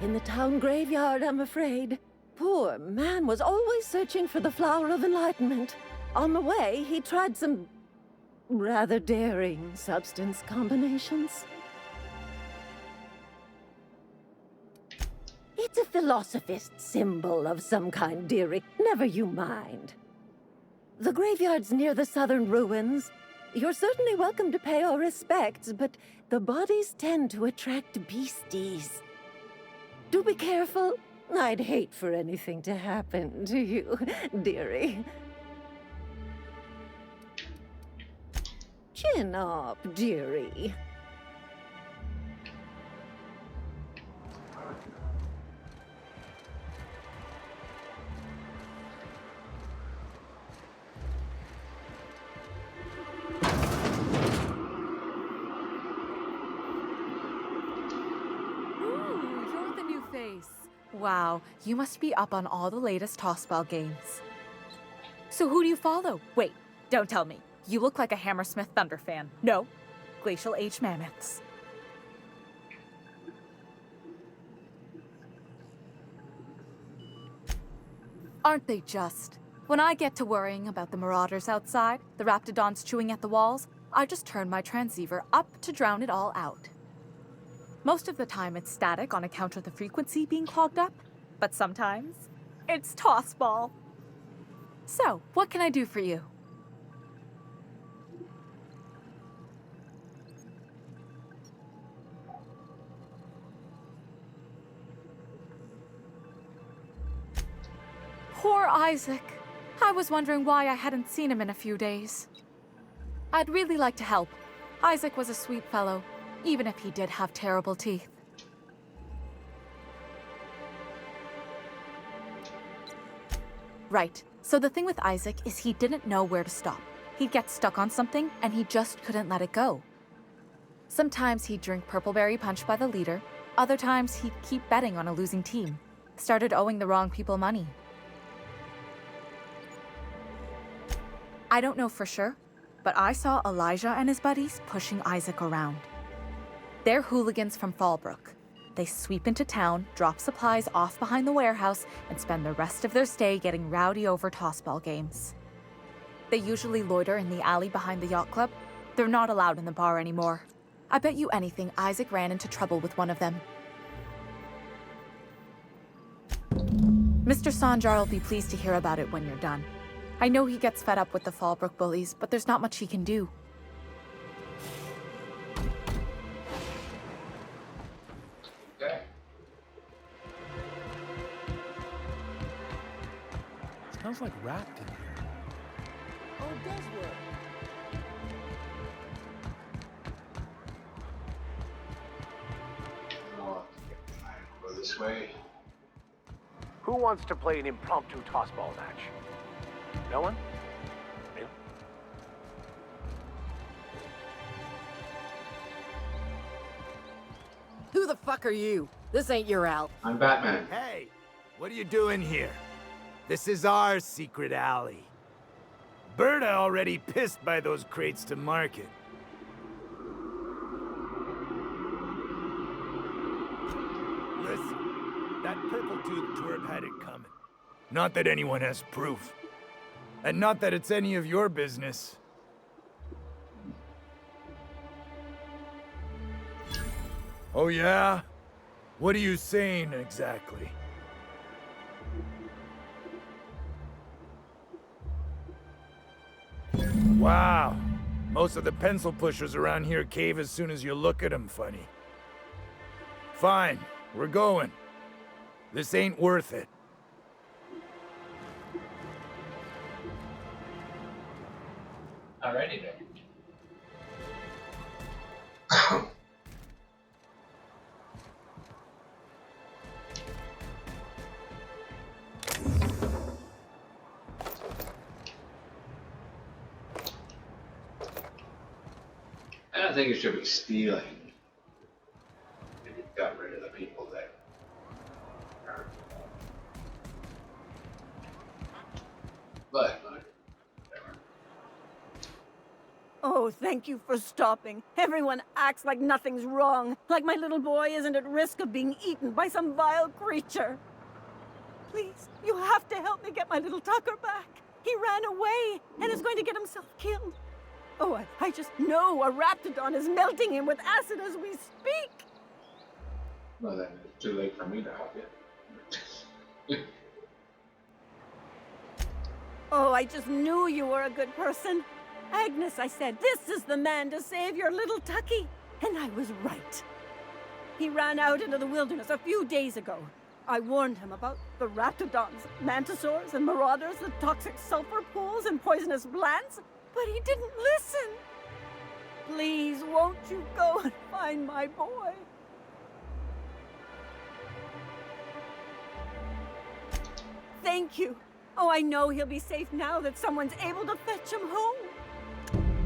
In the town graveyard, I'm afraid. Poor man was always searching for the flower of enlightenment. On the way, he tried some rather daring substance combinations. It's a philosophist symbol of some kind, dearie. Never you mind. The graveyard's near the southern ruins. You're certainly welcome to pay our respects, but the bodies tend to attract beasties. Do be careful. I'd hate for anything to happen to you, dearie. Chin up, dearie. new face. Wow, you must be up on all the latest tossball games. So who do you follow? Wait, don't tell me. You look like a Hammersmith Thunder fan. No, Glacial Age Mammoths. Aren't they just? When I get to worrying about the marauders outside, the raptidons chewing at the walls, I just turn my transceiver up to drown it all out. Most of the time it's static on account of the frequency being clogged up, but sometimes it's tossball. So, what can I do for you? Poor Isaac. I was wondering why I hadn't seen him in a few days. I'd really like to help. Isaac was a sweet fellow, even if he did have terrible teeth. Right. So the thing with Isaac is he didn't know where to stop. He'd get stuck on something, and he just couldn't let it go. Sometimes he'd drink Purpleberry Punch by the liter. Other times he'd keep betting on a losing team. Started owing the wrong people money. I don't know for sure, but I saw Elijah and his buddies pushing Isaac around. They're hooligans from Fallbrook. They sweep into town, drop supplies off behind the warehouse, and spend the rest of their stay getting rowdy over tossball games. They usually loiter in the alley behind the yacht club. They're not allowed in the bar anymore. I bet you anything Isaac ran into trouble with one of them. Mr. Sanjar will be pleased to hear about it when you're done. I know he gets fed up with the Fallbrook bullies, but there's not much he can do. Okay. Smells like wrapped in here. Oh, it does work. Go this way. Who wants to play an impromptu tossball match? No one? Really? Who the fuck are you? This ain't your out. I'm Batman. Hey, what are you doing here? This is our secret alley. Berta already pissed by those crates to market. Listen, that purple-toothed twerp had it coming. Not that anyone has proof. And not that it's any of your business. Oh yeah? What are you saying exactly? Wow. Most of the pencil pushers around here cave as soon as you look at them funny. Fine, we're going. This ain't worth it. Alrighty then. I don't think it should be stealing. If you got rid of the people that are. But whatever. Oh, thank you for stopping. Everyone acts like nothing's wrong, like my little boy isn't at risk of being eaten by some vile creature. Please, you have to help me get my little Tucker back. He ran away and is going to get himself killed. Oh, I just know a raptidon is melting him with acid as we speak. Well, then it's too late for me to help you. Oh, I just knew you were a good person. Agnes, I said, this is the man to save your little Tucky. And I was right. He ran out into the wilderness a few days ago. I warned him about the raptidons, mantisaurs, and marauders, the toxic sulfur pools, and poisonous plants, but he didn't listen. Please, won't you go and find my boy? Thank you. Oh, I know he'll be safe now that someone's able to fetch him home.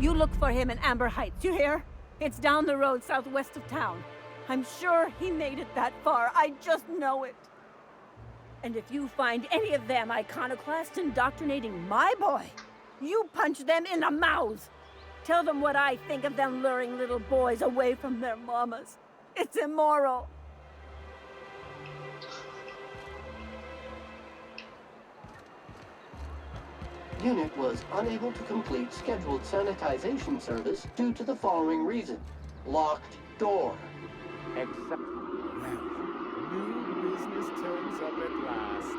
You look for him in Amber Heights, you hear? It's down the road southwest of town. I'm sure he made it that far. I just know it. And if you find any of them iconoclasts indoctrinating my boy, you punch them in the mouths. Tell them what I think of them luring little boys away from their mamas. It's immoral. Unit was unable to complete scheduled sanitization service due to the following reason. Locked door. Except... New business turns up at last.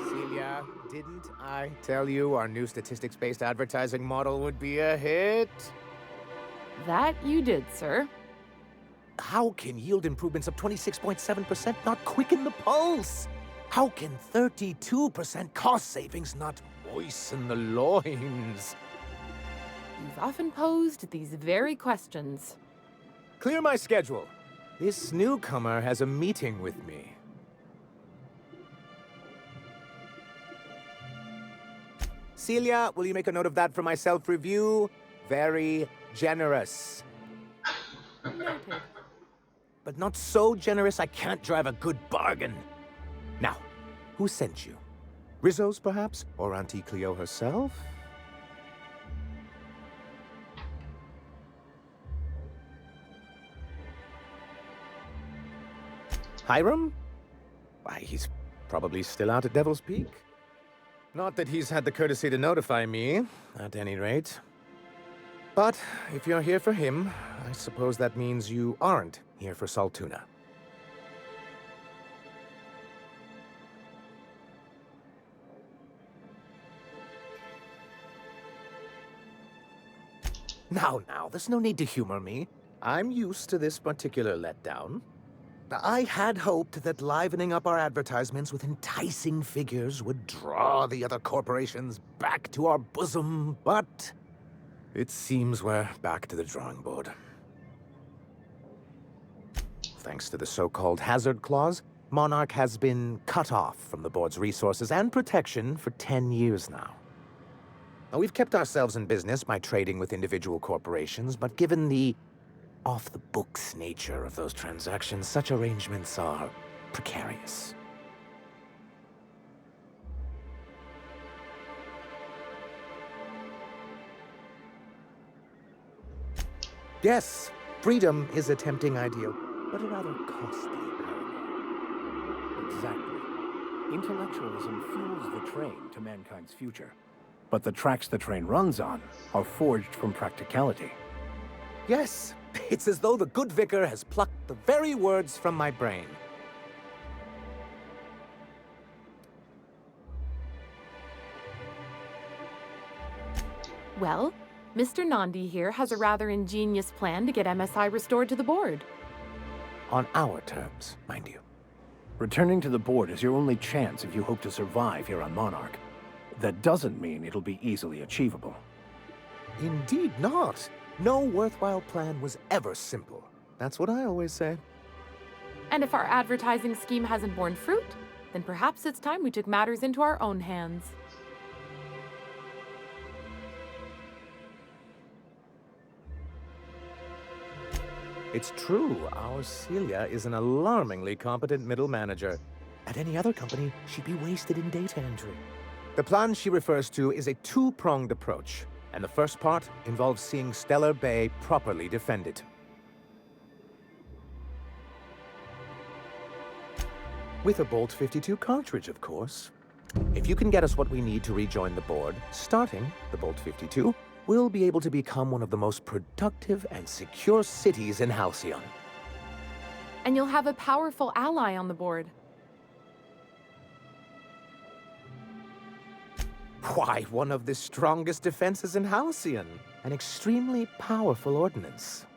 Celia, didn't I tell you our new statistics-based advertising model would be a hit? That you did, sir. How can yield improvements of 26.7% not quicken the pulse? How can 32% cost savings not moisten the loins? You've often posed these very questions. Clear my schedule. This newcomer has a meeting with me. Celia, will you make a note of that for my self-review? Very generous. Noted. But not so generous I can't drive a good bargain. Now, who sent you? Rizzo's, perhaps? Or Auntie Cleo herself? Hiram? Why, he's probably still out at Devil's Peak. Not that he's had the courtesy to notify me, at any rate. But if you're here for him, I suppose that means you aren't here for Saltuna. Now, there's no need to humor me. I'm used to this particular letdown. I had hoped that livening up our advertisements with enticing figures would draw the other corporations back to our bosom, but it seems we're back to the drawing board. Thanks to the so-called hazard clause, Monarch has been cut off from the board's resources and protection for 10 years now. Now, we've kept ourselves in business by trading with individual corporations, but given the off-the-books nature of those transactions, such arrangements are precarious. Yes, freedom is a tempting ideal, but a rather costly paradigm. Exactly. Intellectualism fuels the train to mankind's future. But the tracks the train runs on are forged from practicality. Yes, it's as though the good vicar has plucked the very words from my brain. Well, Mr. Nandi here has a rather ingenious plan to get MSI restored to the board. On our terms, mind you. Returning to the board is your only chance if you hope to survive here on Monarch. That doesn't mean it'll be easily achievable. Indeed not. No worthwhile plan was ever simple. That's what I always say. And if our advertising scheme hasn't borne fruit, then perhaps it's time we took matters into our own hands. It's true, our Celia is an alarmingly competent middle manager. At any other company, she'd be wasted in data entry. The plan she refers to is a two-pronged approach, and the first part involves seeing Stellar Bay properly defended. With a Bolt 52 cartridge, of course. If you can get us what we need to rejoin the board, starting the Bolt 52, we'll be able to become one of the most productive and secure cities in Halcyon. And you'll have a powerful ally on the board. Why, one of the strongest defenses in Halcyon. An extremely powerful ordnance.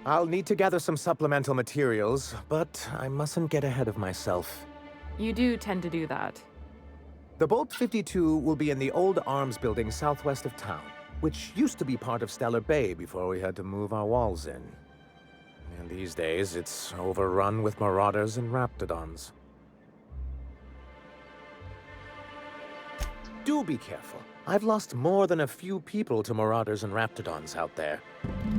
I'll need to gather some supplemental materials, but I mustn't get ahead of myself. You do tend to do that. The Bolt 52 will be in the old arms building southwest of town, which used to be part of Stellar Bay before we had to move our walls in. And these days, it's overrun with marauders and raptidons. Do be careful. I've lost more than a few people to marauders and raptidons out there.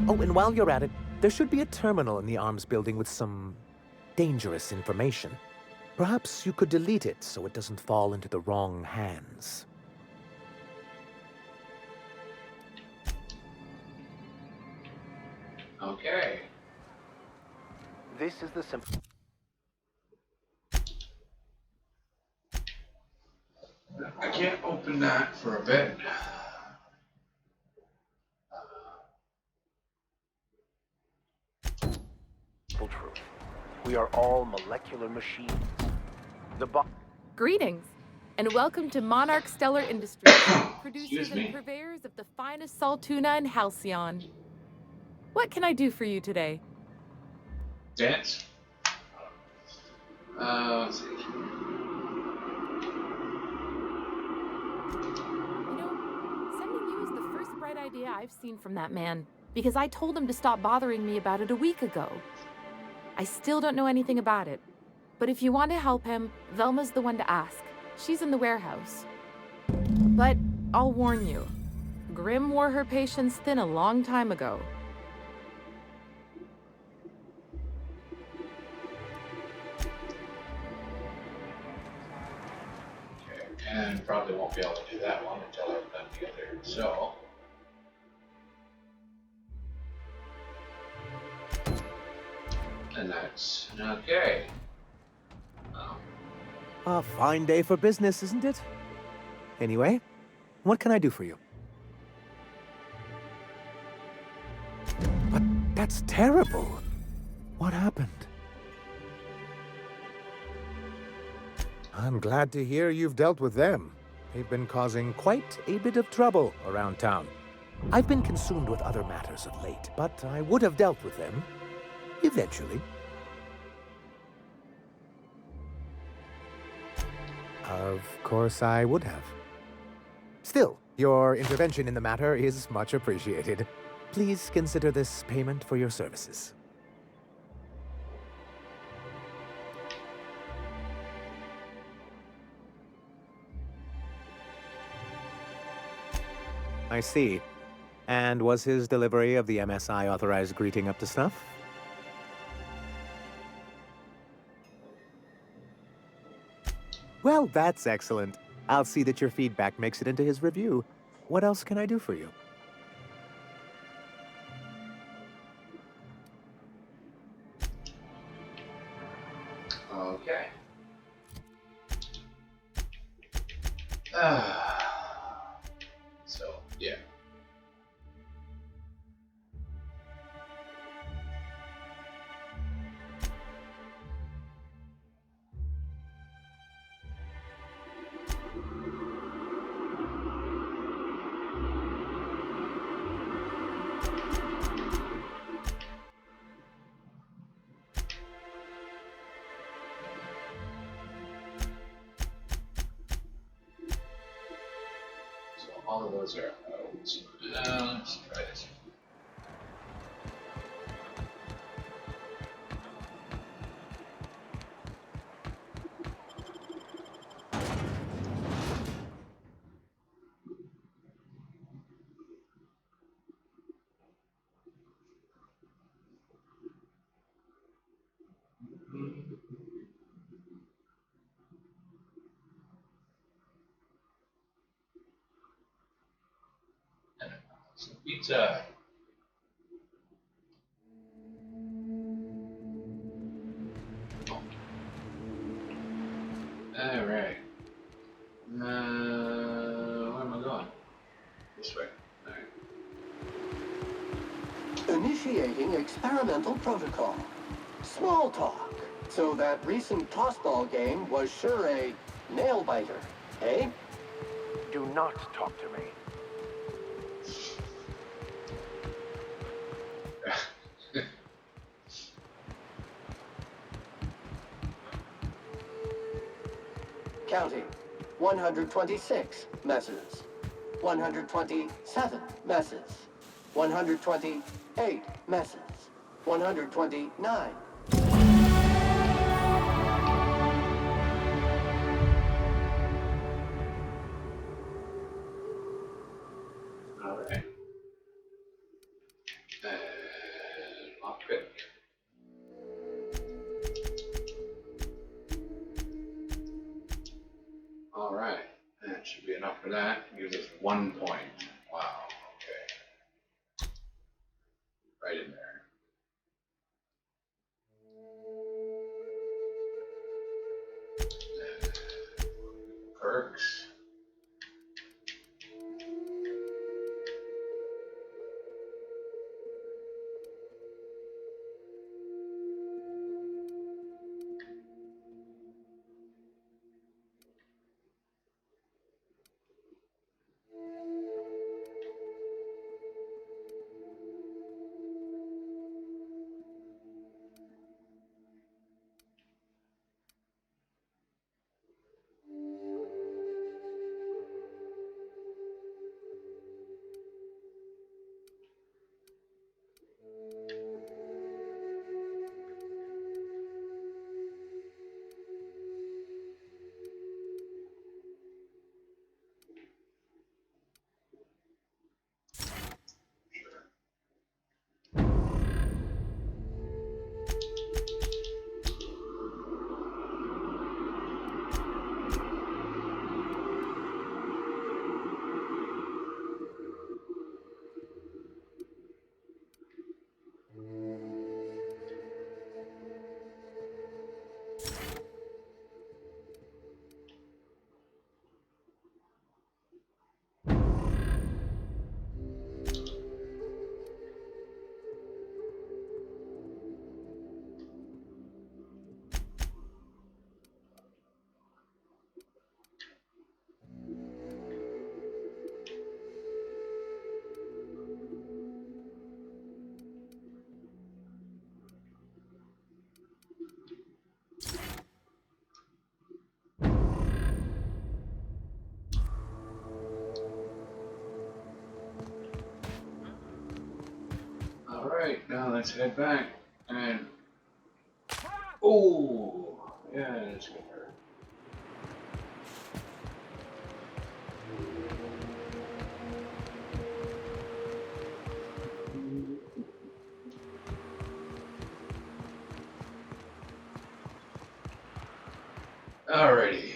Oh, and while you're at it, there should be a terminal in the arms building with some dangerous information. Perhaps you could delete it so it doesn't fall into the wrong hands. Okay. This is the simple. I can't open that for a bit. Truth. We are all molecular machines. Greetings, and welcome to Monarch Stellar Industries, producers and purveyors of the finest salt tuna in Halcyon. What can I do for you today? Dance? Let's see. Sending you is the first bright idea I've seen from that man, because I told him to stop bothering me about it a week ago. I still don't know anything about it, but if you want to help him, Velma's the one to ask. She's in the warehouse. But I'll warn you, Grimm wore her patience thin a long time ago. Okay, and probably won't be able to do that one until I've done the other. So. And that's okay. A fine day for business, isn't it? Anyway, what can I do for you? But that's terrible. What happened? I'm glad to hear you've dealt with them. They've been causing quite a bit of trouble around town. I've been consumed with other matters of late, but I would have dealt with them eventually. Of course I would have. Still, your intervention in the matter is much appreciated. Please consider this payment for your services. I see. And was his delivery of the MSI authorized greeting up to snuff? Well, that's excellent. I'll see that your feedback makes it into his review. What else can I do for you? Okay. So, yeah. All of those are out. Let's try this. Some pizza. All right. Where am I going? This way. All right. Initiating experimental protocol. Small talk. So that recent tossball game was sure a nail-biter, eh? Do not talk to me. Counting. 126 messes. 127 messes. 128 messes. 129. Alright. Lockpick. Alright. That should be enough for that. Gives us 1 point. Wow. Okay. Right in there. Perks. Alright, now let's head back and. Oh! Yeah, that's good. Alrighty.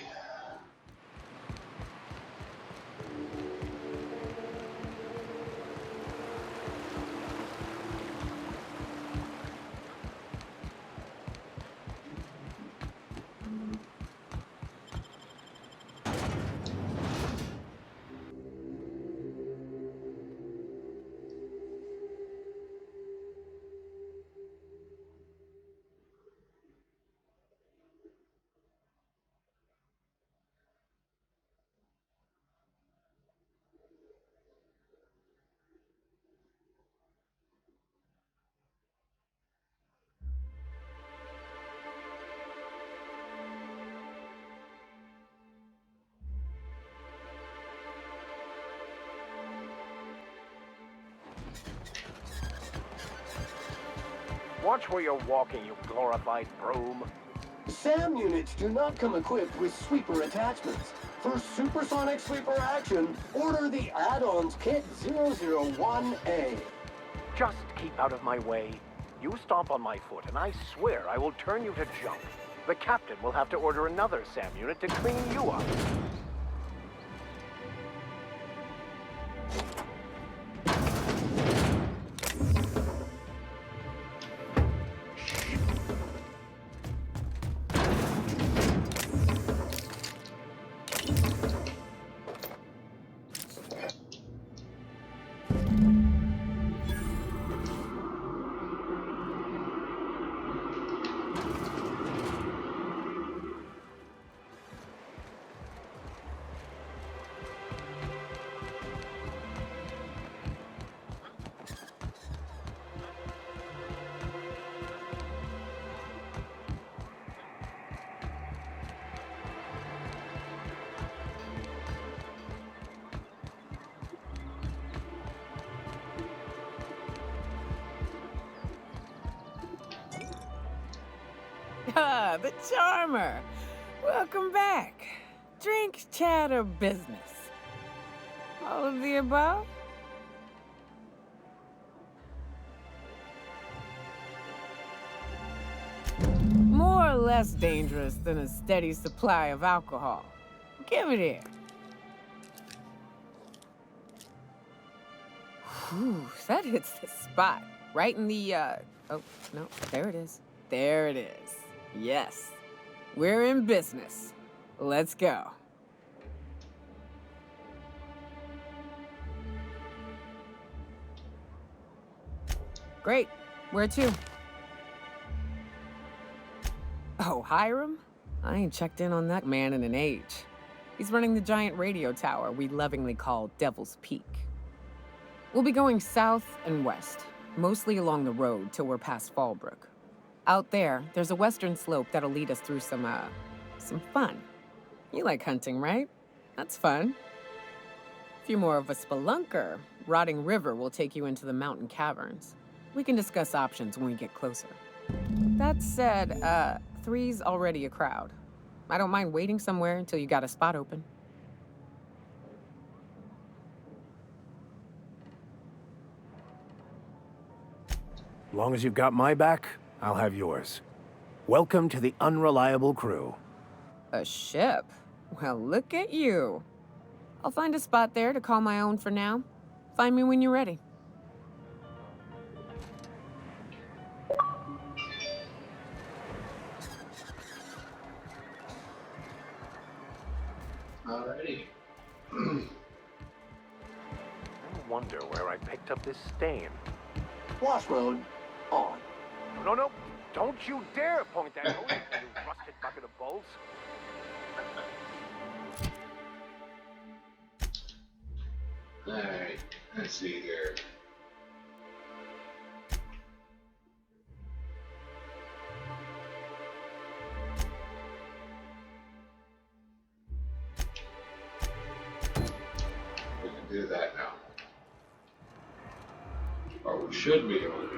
Watch where you're walking, you glorified broom. SAM units do not come equipped with sweeper attachments. For supersonic sweeper action, order the add-ons kit 001A. Just keep out of my way. You stomp on my foot, and I swear I will turn you to junk. The captain will have to order another SAM unit to clean you up. Ah, the charmer. Welcome back. Drink, chat, or business? All of the above? far less dangerous than a steady supply of alcohol. Give it here. Whew, that hits the spot. Right in the, oh, no, there it is. There it is. Yes. We're in business. Let's go. Great. Where to? Oh, Hiram? I ain't checked in on that man in an age. He's running the giant radio tower we lovingly call Devil's Peak. We'll be going south and west, mostly along the road till we're past Fallbrook. Out there, there's a western slope that'll lead us through some fun. You like hunting, right? That's fun. If you're more of a spelunker, Rotting River will take you into the mountain caverns. We can discuss options when we get closer. That said, 3's already a crowd. I don't mind waiting somewhere until you got a spot open. As long as you've got my back, I'll have yours. Welcome to the unreliable crew. A ship? Well, look at you. I'll find a spot there to call my own for now. Find me when you're ready. Alrighty. I wonder where I picked up this stain. Wash mode on. No, no, don't you dare point that hose at me, you rusted bucket of balls. Alright, let's see here. We can do that now. Or we should be able to do that.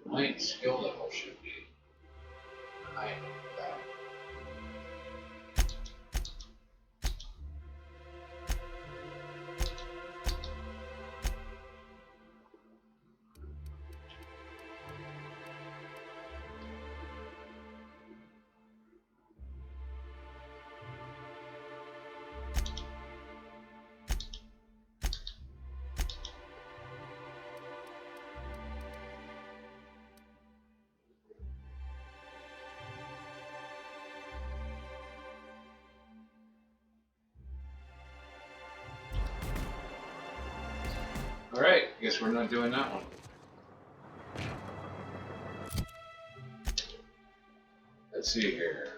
My skill level should be high enough for that. Alright, guess we're not doing that one. Let's see here.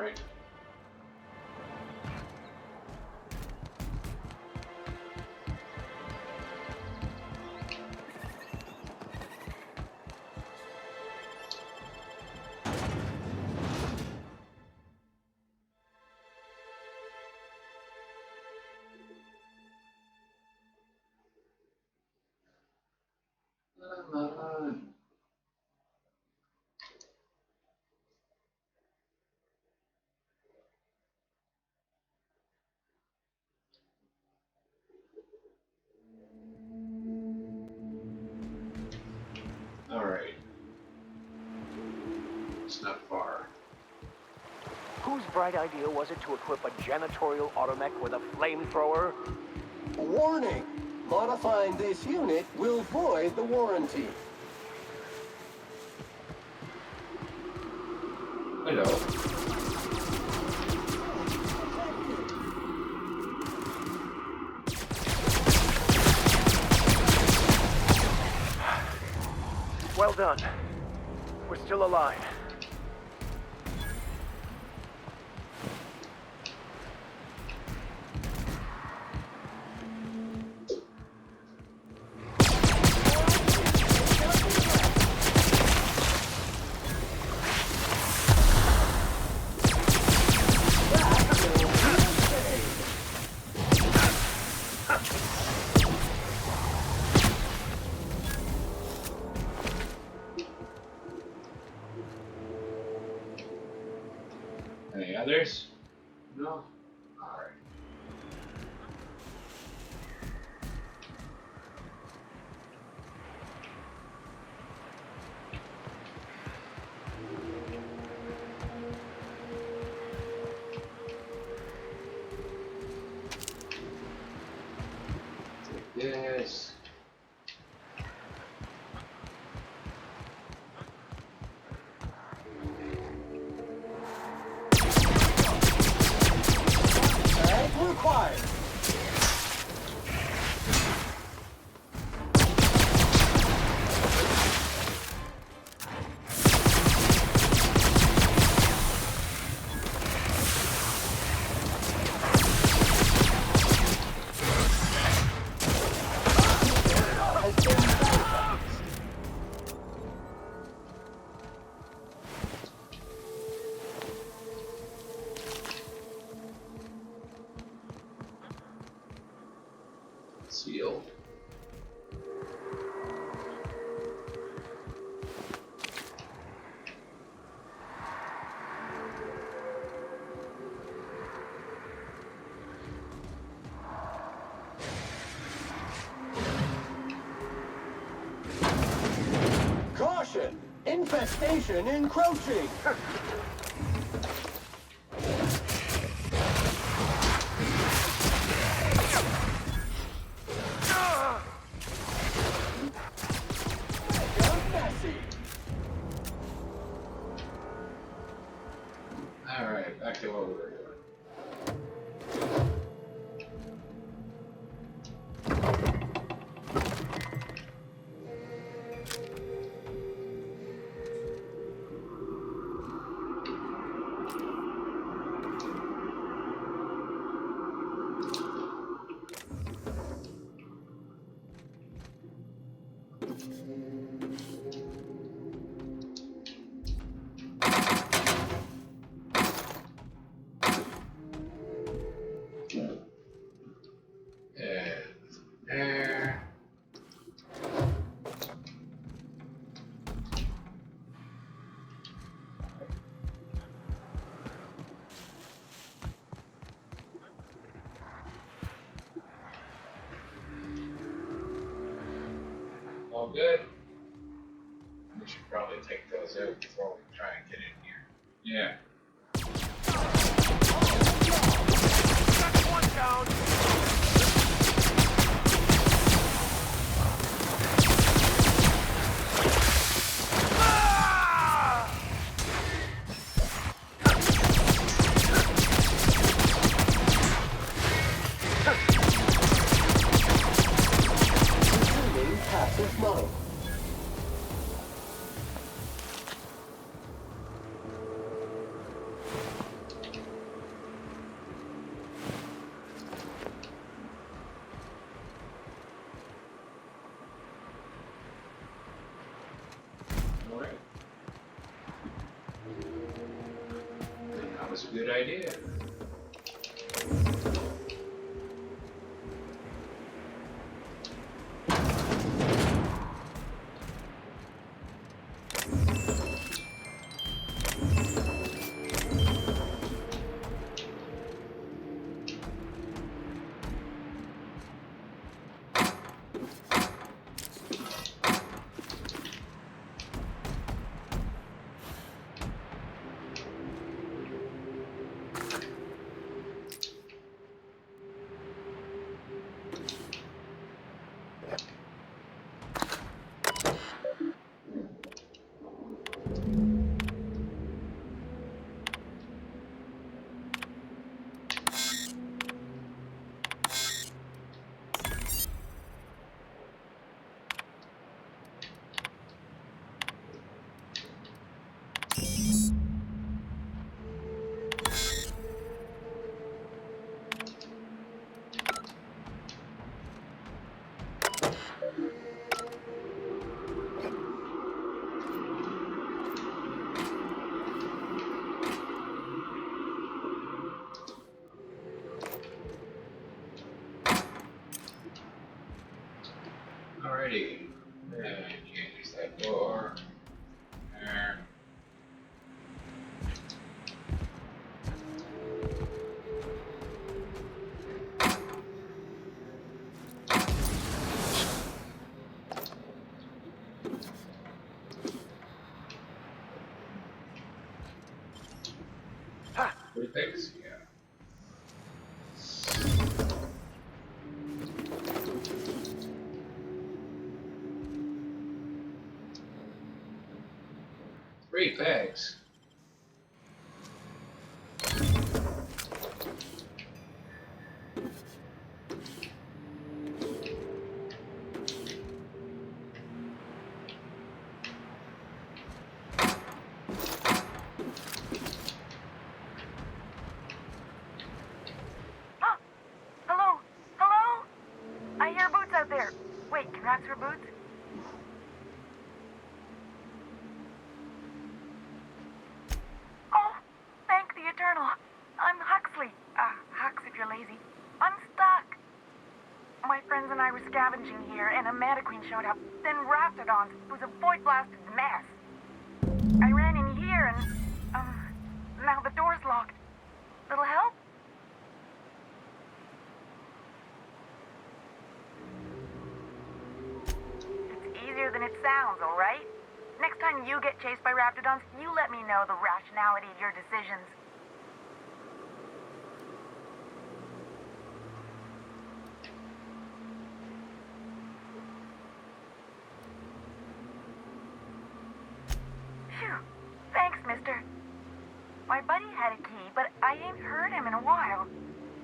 Alright. Alright. It's not far. Whose bright idea was it to equip a janitorial automech with a flamethrower? Warning! Modifying this unit will void the warranty. Hello. Well done. We're still alive. Any others? No? Alright. Take this. Required. Sealed. Caution! Infestation encroaching! Alright, back to what we were doing. There. All good? We should probably take those out before we try and get in here. Yeah. That's one down. Passive mode. Alright. That was a good idea. Three pigs, yeah. Three pegs. Hello? Hello? I hear Boots out there. Wait, can rats hear Boots? Oh, thank the Eternal. I'm Huxley. Hux if you're lazy. I'm stuck. My friends and I were scavenging here, and a Meta Queen showed up. Then Raptidons. It was a void-blasted mess. I ran in here, and, now the door's locked. Little help? It's easier than it sounds, all right? Next time you get chased by Raptidons, you let me know the rationality of your decisions. Phew. Thanks, mister. My buddy had a key, but I ain't heard him in a while.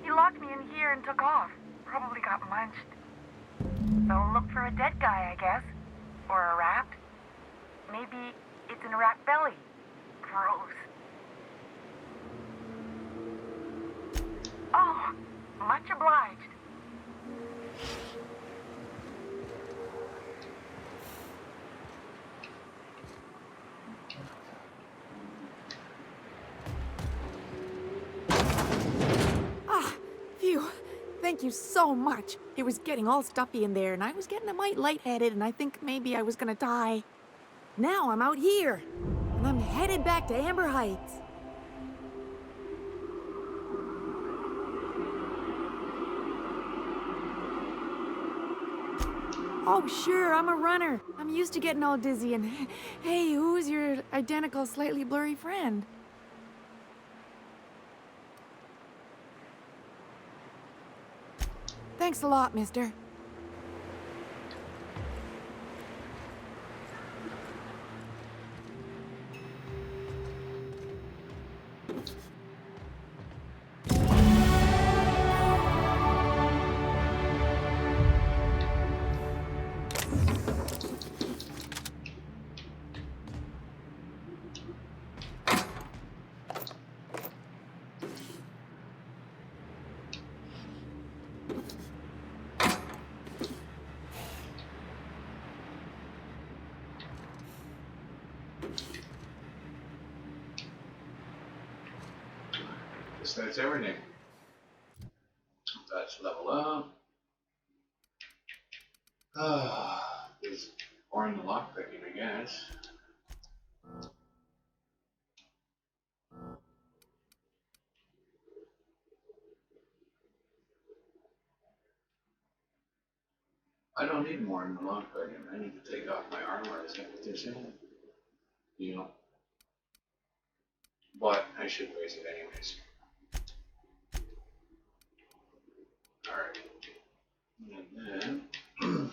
He locked me in here and took off. Probably got munched. So look for a dead guy, I guess. Or a rat. Maybe it's in a rat belly. Gross. Oh, much obliged. Phew. Thank you so much. It was getting all stuffy in there, and I was getting a mite lightheaded, and I think maybe I was gonna die. Now I'm out here, and I'm headed back to Amber Heights. Oh, sure, I'm a runner. I'm used to getting all dizzy, and hey, who's your identical, slightly blurry friend? Thanks a lot, mister. So that's everything. That's level up. Is pouring the lockpicking, I guess. I don't need more in the lockpicking. I need to take off my armor. Is that what they're saying? You know. But I should raise it anyways. Alright. And then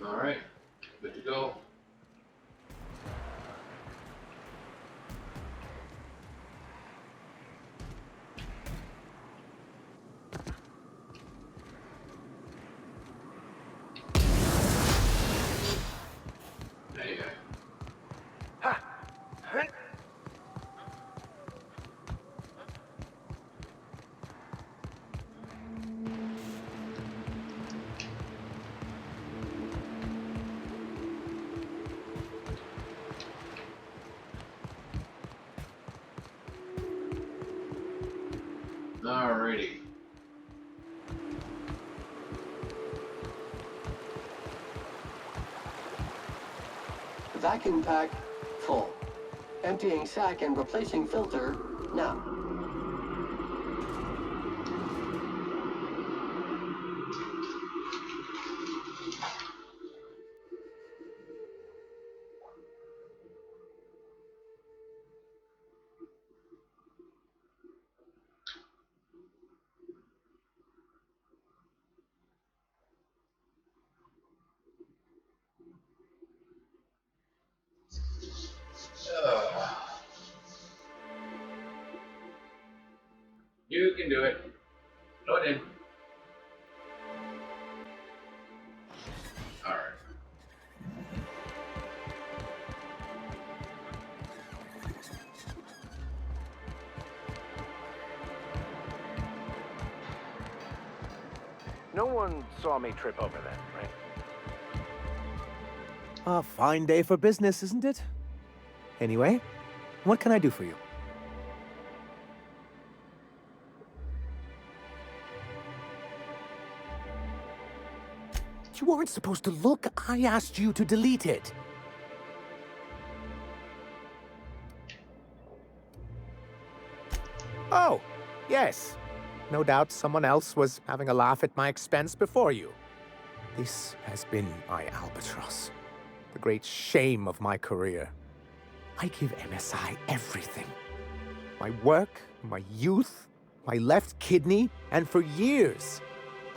alright, good to go. There you go. Alrighty. Vacuum pack full. Emptying sack and replacing filter now. You can do it. Go in. Alright. No one saw me trip over then, right? A fine day for business, isn't it? Anyway, what can I do for you? You weren't supposed to look. I asked you to delete it. Oh, yes. No doubt someone else was having a laugh at my expense before you. This has been my albatross. The great shame of my career. I give MSI everything. My work, my youth, my left kidney, and for years,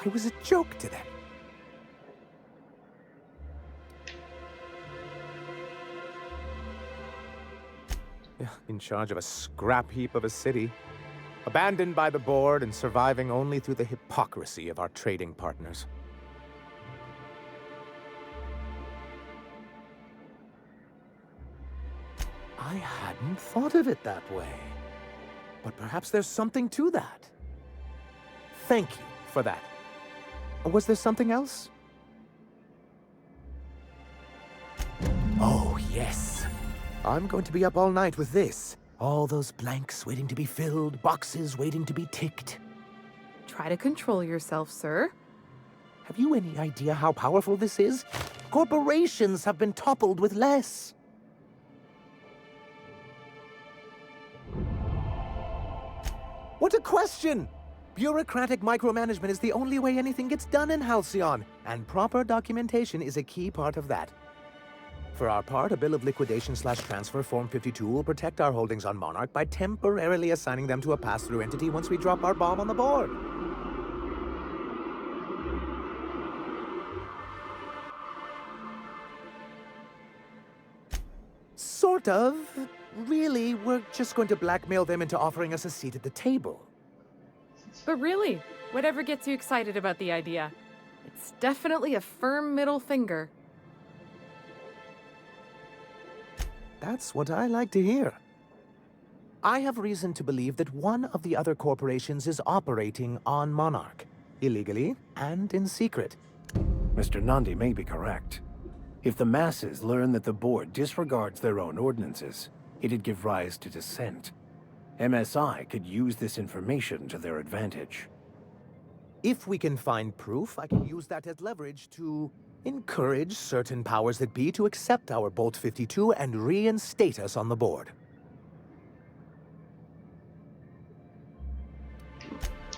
I was a joke to them. In charge of a scrap heap of a city, abandoned by the board and surviving only through the hypocrisy of our trading partners. I hadn't thought of it that way. But perhaps there's something to that. Thank you for that. Was there something else? Oh, yes. I'm going to be up all night with this. All those blanks waiting to be filled, boxes waiting to be ticked. Try to control yourself, sir. Have you any idea how powerful this is? Corporations have been toppled with less. What a question! Bureaucratic micromanagement is the only way anything gets done in Halcyon, and proper documentation is a key part of that. For our part, a bill of liquidation/transfer Form 52 will protect our holdings on Monarch by temporarily assigning them to a pass-through entity once we drop our bomb on the board. Sort of. Really, we're just going to blackmail them into offering us a seat at the table. But really, whatever gets you excited about the idea, it's definitely a firm middle finger. That's what I like to hear. I have reason to believe that one of the other corporations is operating on Monarch, illegally and in secret. Mr. Nandi may be correct. If the masses learn that the board disregards their own ordinances, it'd give rise to dissent. MSI could use this information to their advantage. If we can find proof, I can use that as leverage to encourage certain powers that be to accept our Bolt 52 and reinstate us on the board.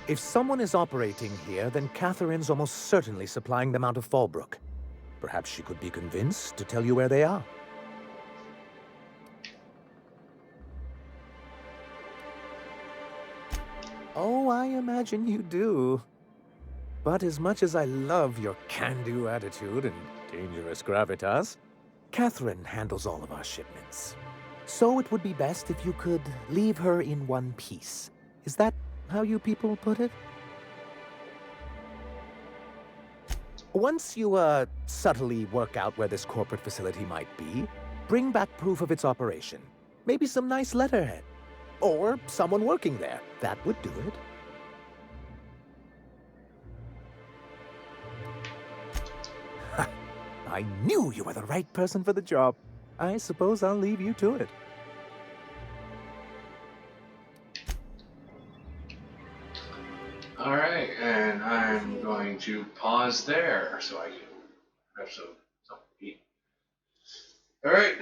If someone is operating here, then Catherine's almost certainly supplying them out of Fallbrook. Perhaps she could be convinced to tell you where they are. Oh, I imagine you do. But as much as I love your can-do attitude and dangerous gravitas, Catherine handles all of our shipments. So it would be best if you could leave her in one piece. Is that how you people put it? Once you, subtly work out where this corporate facility might be, bring back proof of its operation. Maybe some nice letterhead. Or someone working there. That would do it. Ha! I knew you were the right person for the job. I suppose I'll leave you to it. Alright, and I'm going to pause there so I can have something to eat. All right.